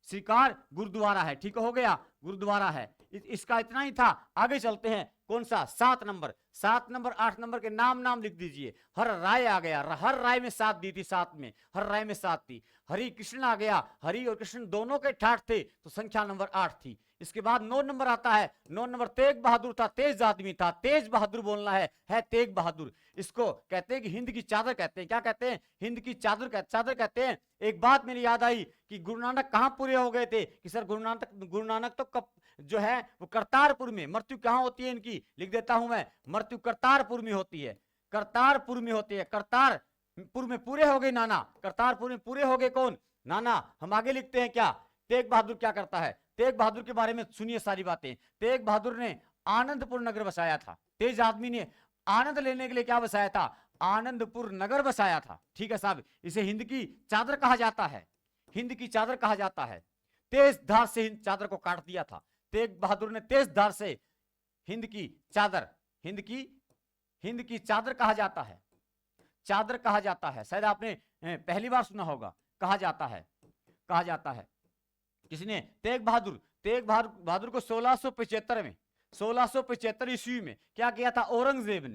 शिकार गुरुद्वारा है। ठीक हो गया? गुरुद्वारा है। इसका इतना ही था। आगे चलते हैं, कौन सा 7 नंबर, 7 नंबर 8 नंबर के नाम लिख दीजिए। हर राय आ गया, हर राय में 7 दी थी, 7 में हर राय में 7 थी। हरि कृष्ण आ गया, हरि और कृष्ण दोनों के ठाठ थे, तो संख्या नंबर 8 थी। इसके बाद 9 नंबर आता है। 9 नंबर तेग बहादुर था, तेज आदमी था, तेज बहादुर बोलना है तेग बहादुर। इसको कहते हैं कि हिंद की चादर कहते हैं। क्या कहते हैं? हिंद की चादर कहते हैं। एक बात मेरी याद आई कि गुरु नानक कहां पूरे हो गए थे कि सर गुरु नानक तो कब जो है वो करतारपुर में, मृत्यु कहां होती है इनकी, लिख देता हूं मैं, मृत्यु करतारपुर में होती है, करतारपुर में होती है। करतारपुर में पूरे हो गए नाना, करतारपुर में पूरे हो गए कौन? नाना। हम आगे लिखते हैं क्या, तेग बहादुर क्या करता है। तेग बहादुर के बारे में सुनिए सारी बातें। तेग बहादुर ने आनंदपुर नगर बसाया था। तेज आदमी ने आनंद लेने के लिए क्या बसाया था? आनंदपुर नगर बसाया था। ठीक है साहब, इसे हिंद की चादर कहा जाता है, हिंद की चादर कहा जाता है। तेज धार से हिंद चादर को काट दिया था। तेग बहादुर ने तेज धार से हिंद की चादर, हिंद की चादर कहा जाता है, चादर कहा जाता है। शायद आपने पहली बार सुना होगा, कहा जाता है, कहा जाता है। किसने? तेग बहादुर को 1675 ईस्वी में क्या किया था? औरंगजेब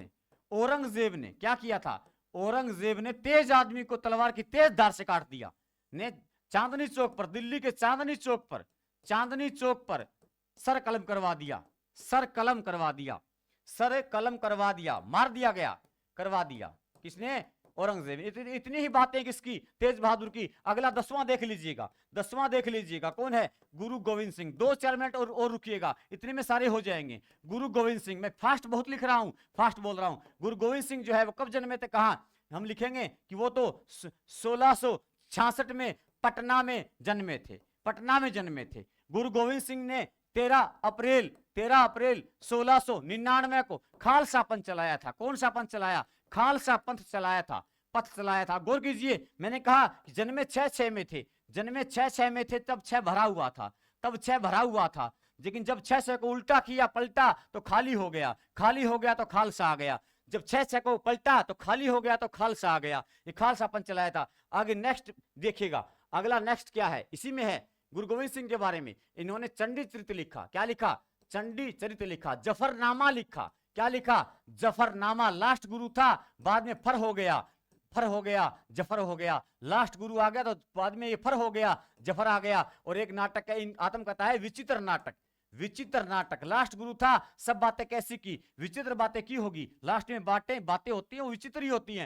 ने क्या किया था? औरंगजेब ने तेज आदमी को तलवार की तेज धार से काट दिया। ने चांदनी चौक पर, दिल्ली के चांदनी चौक पर सर कलम करवा दिया, मार दिया गया, करवा दिया। किसने? औरंगजेब। इतनी ही बातें किसकी? तेज बहादुर की। अगला 10वां देख लीजिएगा, कौन है? गुरु गोविंद सिंह। 2-4 मिनट और रुकिएगा, इतने में सारे हो जाएंगे। गुरु गोविंद सिंह, मैं फास्ट बहुत लिख रहा हूं, फास्ट बोल रहा हूं। गुरु गोविंद सिंह जो है वो कब जन्मे थे, कहां? हम लिखेंगे कि वो तो 1666 में पटना में जन्मे थे। गुरु गोविंद सिंह ने 13 अप्रैल 1699 को खालसा पंथ चलाया था। कौन सा पंथ चलाया? खालसा पंथ चलाया था। गौर कीजिए, मैंने कहा कि जन्मे 6-6 में थे, तब 6 भरा हुआ था, लेकिन जब 6-6 को उल्टा किया, पलटा, तो खाली हो गया तो खालसा आ गया। जब 6-6 को पलटा तो खाली हो गया तो खालसा आ गया। ये खालसा पंथ चलाया था। आगे नेक्स्ट देखिएगा, अगला नेक्स्ट क्या है, इसी में है गुरु गोविंद सिंह के बारे में। इन्होंने चंडी चरित्र लिखा। क्या लिखा? चंडी चरित्र लिखा। जफरनामा लिखा। क्या लिखा? जफरनामा। लास्ट गुरु था, बाद में फर हो गया, जफर हो गया। लास्ट गुरु आ गया तो बाद में ये फर हो गया, जफर आ गया। और एक नाटक है, आत्मकथा है विचित्र नाटक। लास्ट गुरु था, सब बातें कैसी की? विचित्र बातें की होगी। लास्ट में बातें होती हैं वो विचित्र ही होती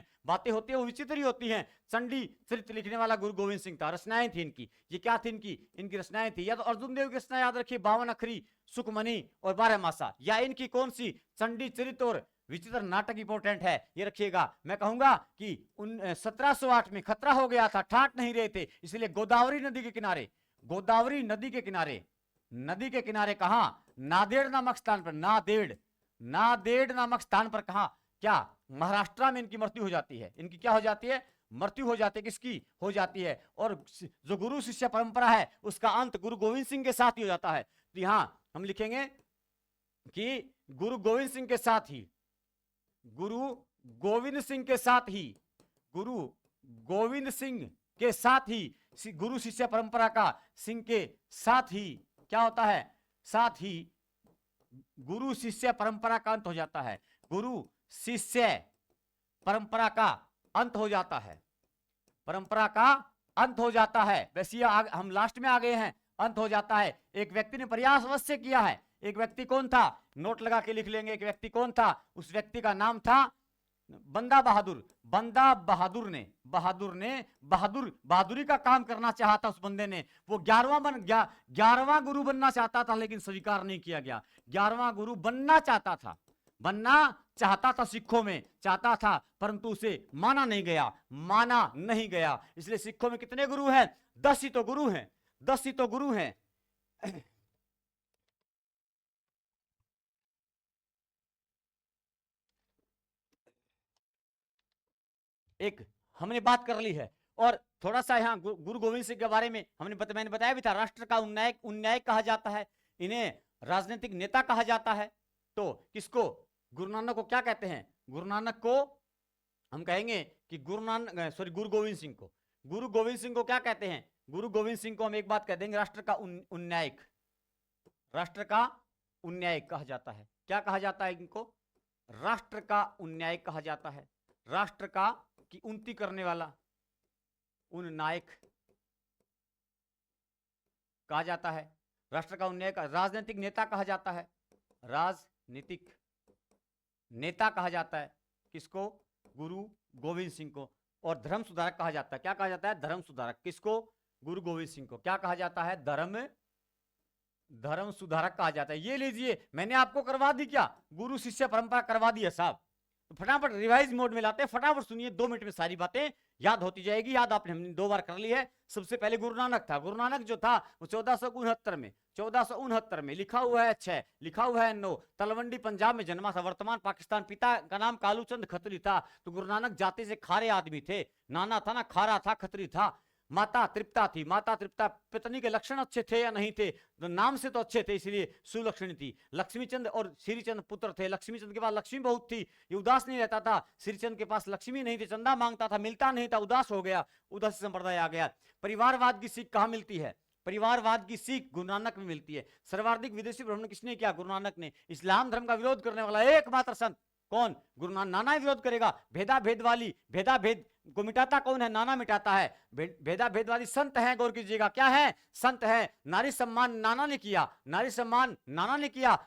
हैं, चंडी चरित्र लिखने वाला गुरु गोविंद सिंह था। रचनाएं थी इनकी। ये क्या थी? इनकी रचनाएं थी। या तो अर्जुन देव की रचना याद रखिए, 52 अखरी, सुखमणि और 12 मासा, या इनकी कौन सी? चंडी चरित्र और विचित्र नाटक इंपोर्टेंट है, ये रखिएगा। मैं कहूंगा कि 1708 में खतरा हो गया था, ठाट नहीं रहे थे, इसलिए गोदावरी नदी के किनारे कहा? नादेड़ नामक स्थान पर कहा? क्या? महाराष्ट्र में इनकी मृत्यु हो जाती है। इनकी क्या हो जाती है? मृत्यु हो जाती है। किसकी हो जाती है? और जो गुरु शिष्य परंपरा है उसका अंत गुरु गोविंद सिंह के साथ ही हो जाता है। तो यहां हम लिखेंगे कि गुरु गोविंद सिंह के साथ ही गुरु शिष्य परंपरा का सिंह के साथ ही क्या होता है? साथ ही गुरु शिष्य परंपरा का अंत हो जाता है। गुरु शिष्य परंपरा का अंत हो जाता है। वैसे हम लास्ट में आ गए हैं, अंत हो जाता है। एक व्यक्ति ने प्रयास अवश्य किया है। एक व्यक्ति कौन था? नोट लगा के लिख लेंगे। एक व्यक्ति कौन था? उस व्यक्ति का नाम था बंदा बहादुर ने बहादुरी का काम करना चाहा था उस बंदे ने। वो 11वां गुरु बनना चाहता था, लेकिन स्वीकार नहीं किया गया। 11वां गुरु बनना चाहता था सिखों में, चाहता था, परंतु उसे माना नहीं गया। इसलिए सिखों में कितने गुरु हैं? 10 ही तो गुरु हैं। एक हमने बात कर ली है। और थोड़ा सा यहाँ गुरु गोविंद सिंह के बारे में मैंने बताया भी था, राष्ट्र का उन्नायक कहा जाता है, इन्हें राजनीतिक नेता कहा जाता है। तो किसको? गुरु नानक को क्या कहते हैं? गुरु नानक को हम कहेंगे कि गुरु गोविंद सिंह को क्या कहते हैं? गुरु गोविंद सिंह को हम एक बात कह देंगे, राष्ट्र का उन्नायक। राष्ट्र का उन्यायिक कहा जाता है। क्या कहा जाता है इनको? राष्ट्र का उन्यायिक कहा जाता है। राष्ट्र का की उन्नति करने वाला उन्नायक कहा जाता है। राष्ट्र का उन्नयन का राजनीतिक नेता कहा जाता है। राजनीतिक नेता कहा जाता है किसको? गुरु गोविंद सिंह को। और धर्म सुधारक कहा जाता है। क्या कहा जाता है? धर्म सुधारक। किसको? गुरु गोविंद सिंह को। क्या कहा जाता है? धर्म सुधारक कहा जाता है। ये लीजिए, मैंने आपको करवा दी क्या? गुरु शिष्य परंपरा करवा दी है साहब। तो फटाफट रिवाइज मोड में लाते हैं, फटाफट सुनिए, 2 मिनट में सारी बातें याद होती जाएगी। याद आपने हमने 2 बार कर ली है। सबसे पहले गुरु नानक था। गुरु नानक जो था वो 1469 में लिखा हुआ है 6, लिखा हुआ है 9। तलवंडी पंजाब में जन्मा था, वर्तमान पाकिस्तान। पिता का नाम कालूचंद खत्री था। तो गुरु नानक जाति से खारे आदमी थे। नाना था ना, खारा था, खत्री था। माता तृप्ता थी। माता तृप्ता, पत्नी के लक्षण अच्छे थे या नहीं थे? तो नाम से तो अच्छे थे, इसलिए सुलक्षणी थी। लक्ष्मीचंद और श्रीचंद पुत्र थे। लक्ष्मीचंद के पास लक्ष्मी बहुत थी, ये उदास नहीं रहता था। श्रीचंद के पास लक्ष्मी नहीं थी, चंदा मांगता था, मिलता नहीं था, उदास हो गया, उदास संप्रदाय आ गया। परिवारवाद की सीख कहाँ मिलती है? परिवारवाद की सीख गुरु नानक में मिलती है। सर्वाधिक विदेशी भ्रमण किसने किया? गुरु नानक ने। इस्लाम धर्म का विरोध करने वाला एकमात्र संत कौन? गुरु नानक। नाना विरोध करेगा। भेदाभेद वाली, भेदाभेद को मिटाता कौन है? नाना मिटाता है। भेदाभेद वाली संत है, गौर कीजिएगा, क्या है? संत है। नारी सम्मान नाना ने किया। नारी सम्मान नाना ने किया।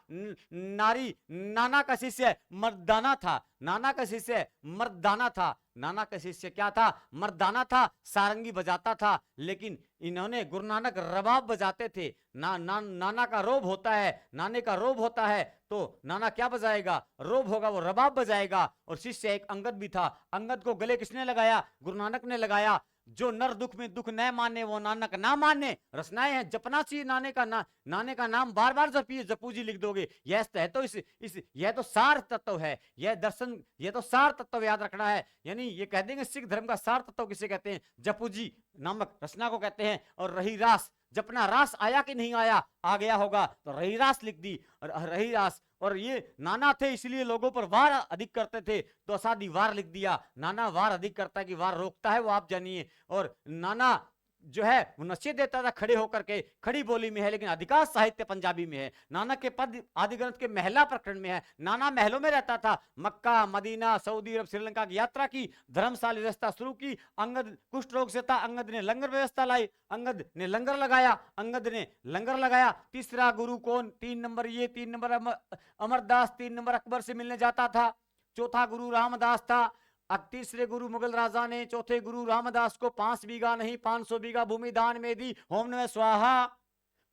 नारी, नाना का शिष्य मर्दाना था। नाना का शिष्य मर्दाना था। नाना का शिष्य क्या था? मर्दाना था, सारंगी बजाता था। लेकिन इन्होंने, गुरु नानक रबाब बजाते थे। नाना का रोब होता है, नाने का रोब होता है, तो नाना क्या बजाएगा? रोब होगा, वो रबाब बजाएगा। और शिष्य एक अंगद भी था। अंगद को गले किसने लगाया? गुरु नानक ने लगाया। जो नर दुख में दुख न माने वो नानक ना माने। रचनाएं हैं, जपना चाहिए नाने का नाने का नाम बार बार जपिए, जपू जी लिख दोगे। यह है तो यह तो सार तत्व है, यह दर्शन, यह तो सार तत्व याद रखना है। यानी ये कह देंगे सिख धर्म का सार तत्व किसे कहते हैं? जपू जी नामक रचना को कहते हैं। और रही रास, जपना, रास आया कि नहीं आया? आ गया होगा, तो रही रास लिख दी, रही रास। और ये नाना थे, इसलिए लोगों पर वार अधिक करते थे, तो असादी वार लिख दिया। नाना वार अधिक करता है कि वार रोकता है, वो आप जानिए। और नाना जो है वो नसीहत देता था खड़े होकर के, खड़ी बोली में है, लेकिन अधिकांश साहित्य पंजाबी में है। नानक के पद आदि ग्रंथ के महला प्रकरण में है। नाना महलों में रहता था। मक्का, मदीना, सऊदी अरब, श्रीलंका की यात्रा की, धर्मशाला व्यवस्था शुरू की। अंगद कुष्ठ रोग से था, अंगद ने लंगर व्यवस्था लाई, अंगद ने लंगर लगाया, अंगद ने लंगर लगाया। तीसरा गुरु कौन? 3 नंबर ये, 3 नंबर अमरदास, 3 नंबर अकबर से मिलने जाता था। चौथा गुरु रामदास था। तीसरे गुरु मुगल राजा ने चौथे गुरु रामदास को 5 बीघा नहीं 500 बीघा भूमि दान में दी। होम में स्वाहा।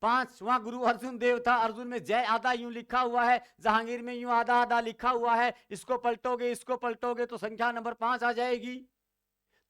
5वां गुरु अर्जुन देव था। अर्जुन में जय आधा यूं लिखा हुआ है, जहांगीर में यूं आधा आधा लिखा हुआ है। इसको पलटोगे तो संख्या नंबर 5 आ जाएगी।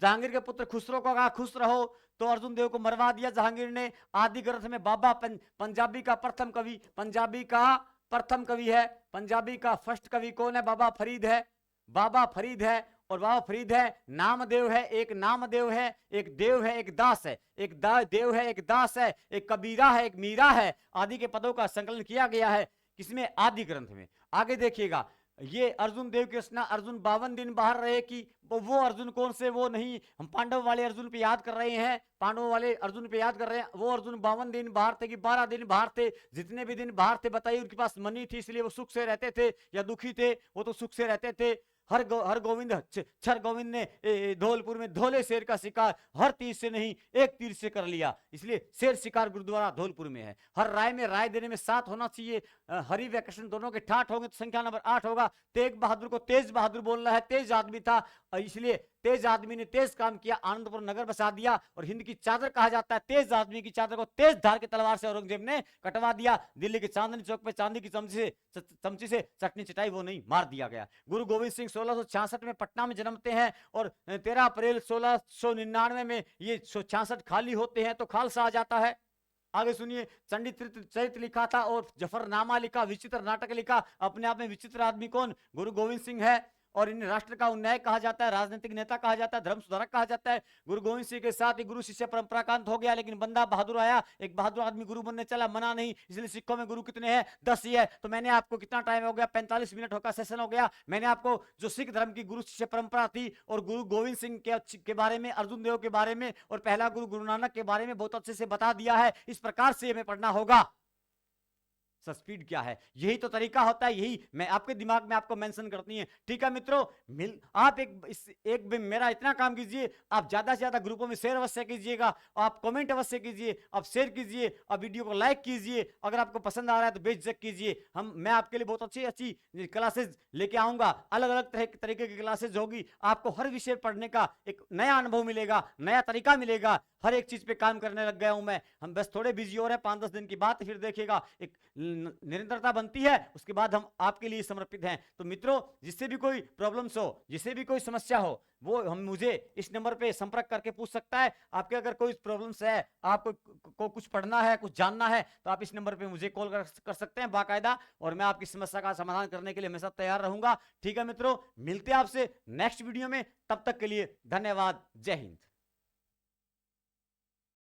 जहांगीर के पुत्र खुसरो को कहा खुश रहो, तो अर्जुन देव को मरवा दिया जहांगीर ने। आदि ग्रंथ में बाबा पंजाबी का प्रथम कवि, पंजाबी का प्रथम कवि है। पंजाबी का फर्स्ट कवि कौन है? बाबा फरीद है। बाबा फरीद है। और बाबा फरीद है, नामदेव है, एक नामदेव है, एक देव है, एक दास है। एक देव है, एक दास है, एक कबीरा है, एक मीरा है। आदि के पदों का संकलन किया गया है किसमें? आदि ग्रंथ में। आगे देखिएगा, ये अर्जुन देव की रचना। अर्जुन 52 दिन बाहर रहे कि वो अर्जुन कौन से? वो नहीं, हम पांडव वाले अर्जुन पे याद कर रहे हैं, पांडवों वाले अर्जुन पे याद कर रहे हैं। वो अर्जुन 52 दिन बाहर थे कि 12 दिन बाहर थे? जितने भी दिन बाहर थे बताइए, उनके पास मनी थी इसलिए वो सुख से रहते थे या दुखी थे? वो तो सुख से रहते थे। हर गोविंद छर गोविंद ने धौलपुर में धौले शेर का शिकार हर तीर से नहीं, एक तीर से कर लिया, इसलिए शेर शिकार गुरुद्वारा धौलपुर में है। हर राय में राय देने में 7 होना चाहिए। हरि व कृष्ण दोनों के ठाठ होंगे तो संख्या नंबर 8 होगा। तेग बहादुर को तेज बहादुर बोलना है, तेज आदमी था, इसलिए तेज आदमी ने तेज काम किया, आनंदपुर नगर बसा दिया। और हिंद की चादर कहा जाता है, तेज आदमी की चादर को तेज धार के तलवार से औरंगजेब ने कटवा दिया। दिल्ली के चांदनी चौक पे चांदी की चमची से चटनी चटाई, वो नहीं, मार दिया गया। गुरु गोविंद सिंह 1666 में पटना में जन्मते हैं और 13 अप्रैल 1699 में ये 66 खाली होते हैं तो खालसा आ जाता है। आगे सुनिए, चंडी चरित्र लिखा था और जफरनामा लिखा, विचित्र नाटक लिखा। अपने आप में विचित्र आदमी कौन? गुरु गोविंद सिंह है। और इन्हें राष्ट्र का उन्नयन कहा जाता है, राजनीतिक नेता कहा जाता है, धर्म सुधारक कहा जाता है। गुरु गोविंद सिंह के साथ ही गुरु शिष्य परंपरा का अंत हो गया, लेकिन बंदा बहादुर आया, एक बहादुर आदमी गुरु बनने चला, मना नहीं। इसलिए सिखों में गुरु कितने हैं? 10 ही है। तो मैंने आपको कितना टाइम हो गया? 45 मिनट होगा, सेशन हो गया। मैंने आपको जो सिख धर्म की गुरु शिष्य परंपरा थी और गुरु गोविंद सिंह के बारे में, अर्जुन देव के बारे में और पहला गुरु गुरु नानक के बारे में बहुत अच्छे से बता दिया है। इस प्रकार से हमें पढ़ना होगा। स्पीड क्या है। यही तो तरीका होता है, यही मैं आपके दिमाग में आपको मेंशन करती है। ठीक है मित्रों, आप एक मेरा इतना काम कीजिए, आप ज्यादा से ज्यादा ग्रुपों में शेयर अवश्य कीजिएगा, आप कमेंट अवश्य कीजिए, आप शेयर कीजिए, आप वीडियो को लाइक कीजिए, अगर आपको पसंद आ रहा है तो बेझिझक कीजिए। मैं आपके लिए बहुत अच्छी अच्छी क्लासेस लेके आऊंगा, अलग अलग तरीके की क्लासेस होगी, आपको हर विषय पढ़ने का एक नया अनुभव मिलेगा, नया तरीका मिलेगा। हर एक चीज पे काम करने लग गया हूं मैं, हम बस थोड़े बिजी हो रहे हैं, 5-10 दिन की बात, फिर देखिएगा एक निरंतरता बनती है, उसके बाद हम आपके लिए समर्पित हैं। तो मित्रों, जिससे भी कोई प्रॉब्लम्स हो, जिससे भी कोई समस्या हो, वो हम मुझे इस नंबर पे संपर्क करके पूछ सकता है। आपके अगर कोई प्रॉब्लम्स है, आपको को कुछ पढ़ना है, कुछ जानना है, तो आप इस नंबर पे मुझे कॉल कर सकते हैं बाकायदा, और मैं आपकी समस्या का समाधान करने के लिए हमेशा तैयार रहूंगा। ठीक है मित्रों, मिलते हैं आपसे नेक्स्ट वीडियो में, तब तक के लिए धन्यवाद। जय हिंद।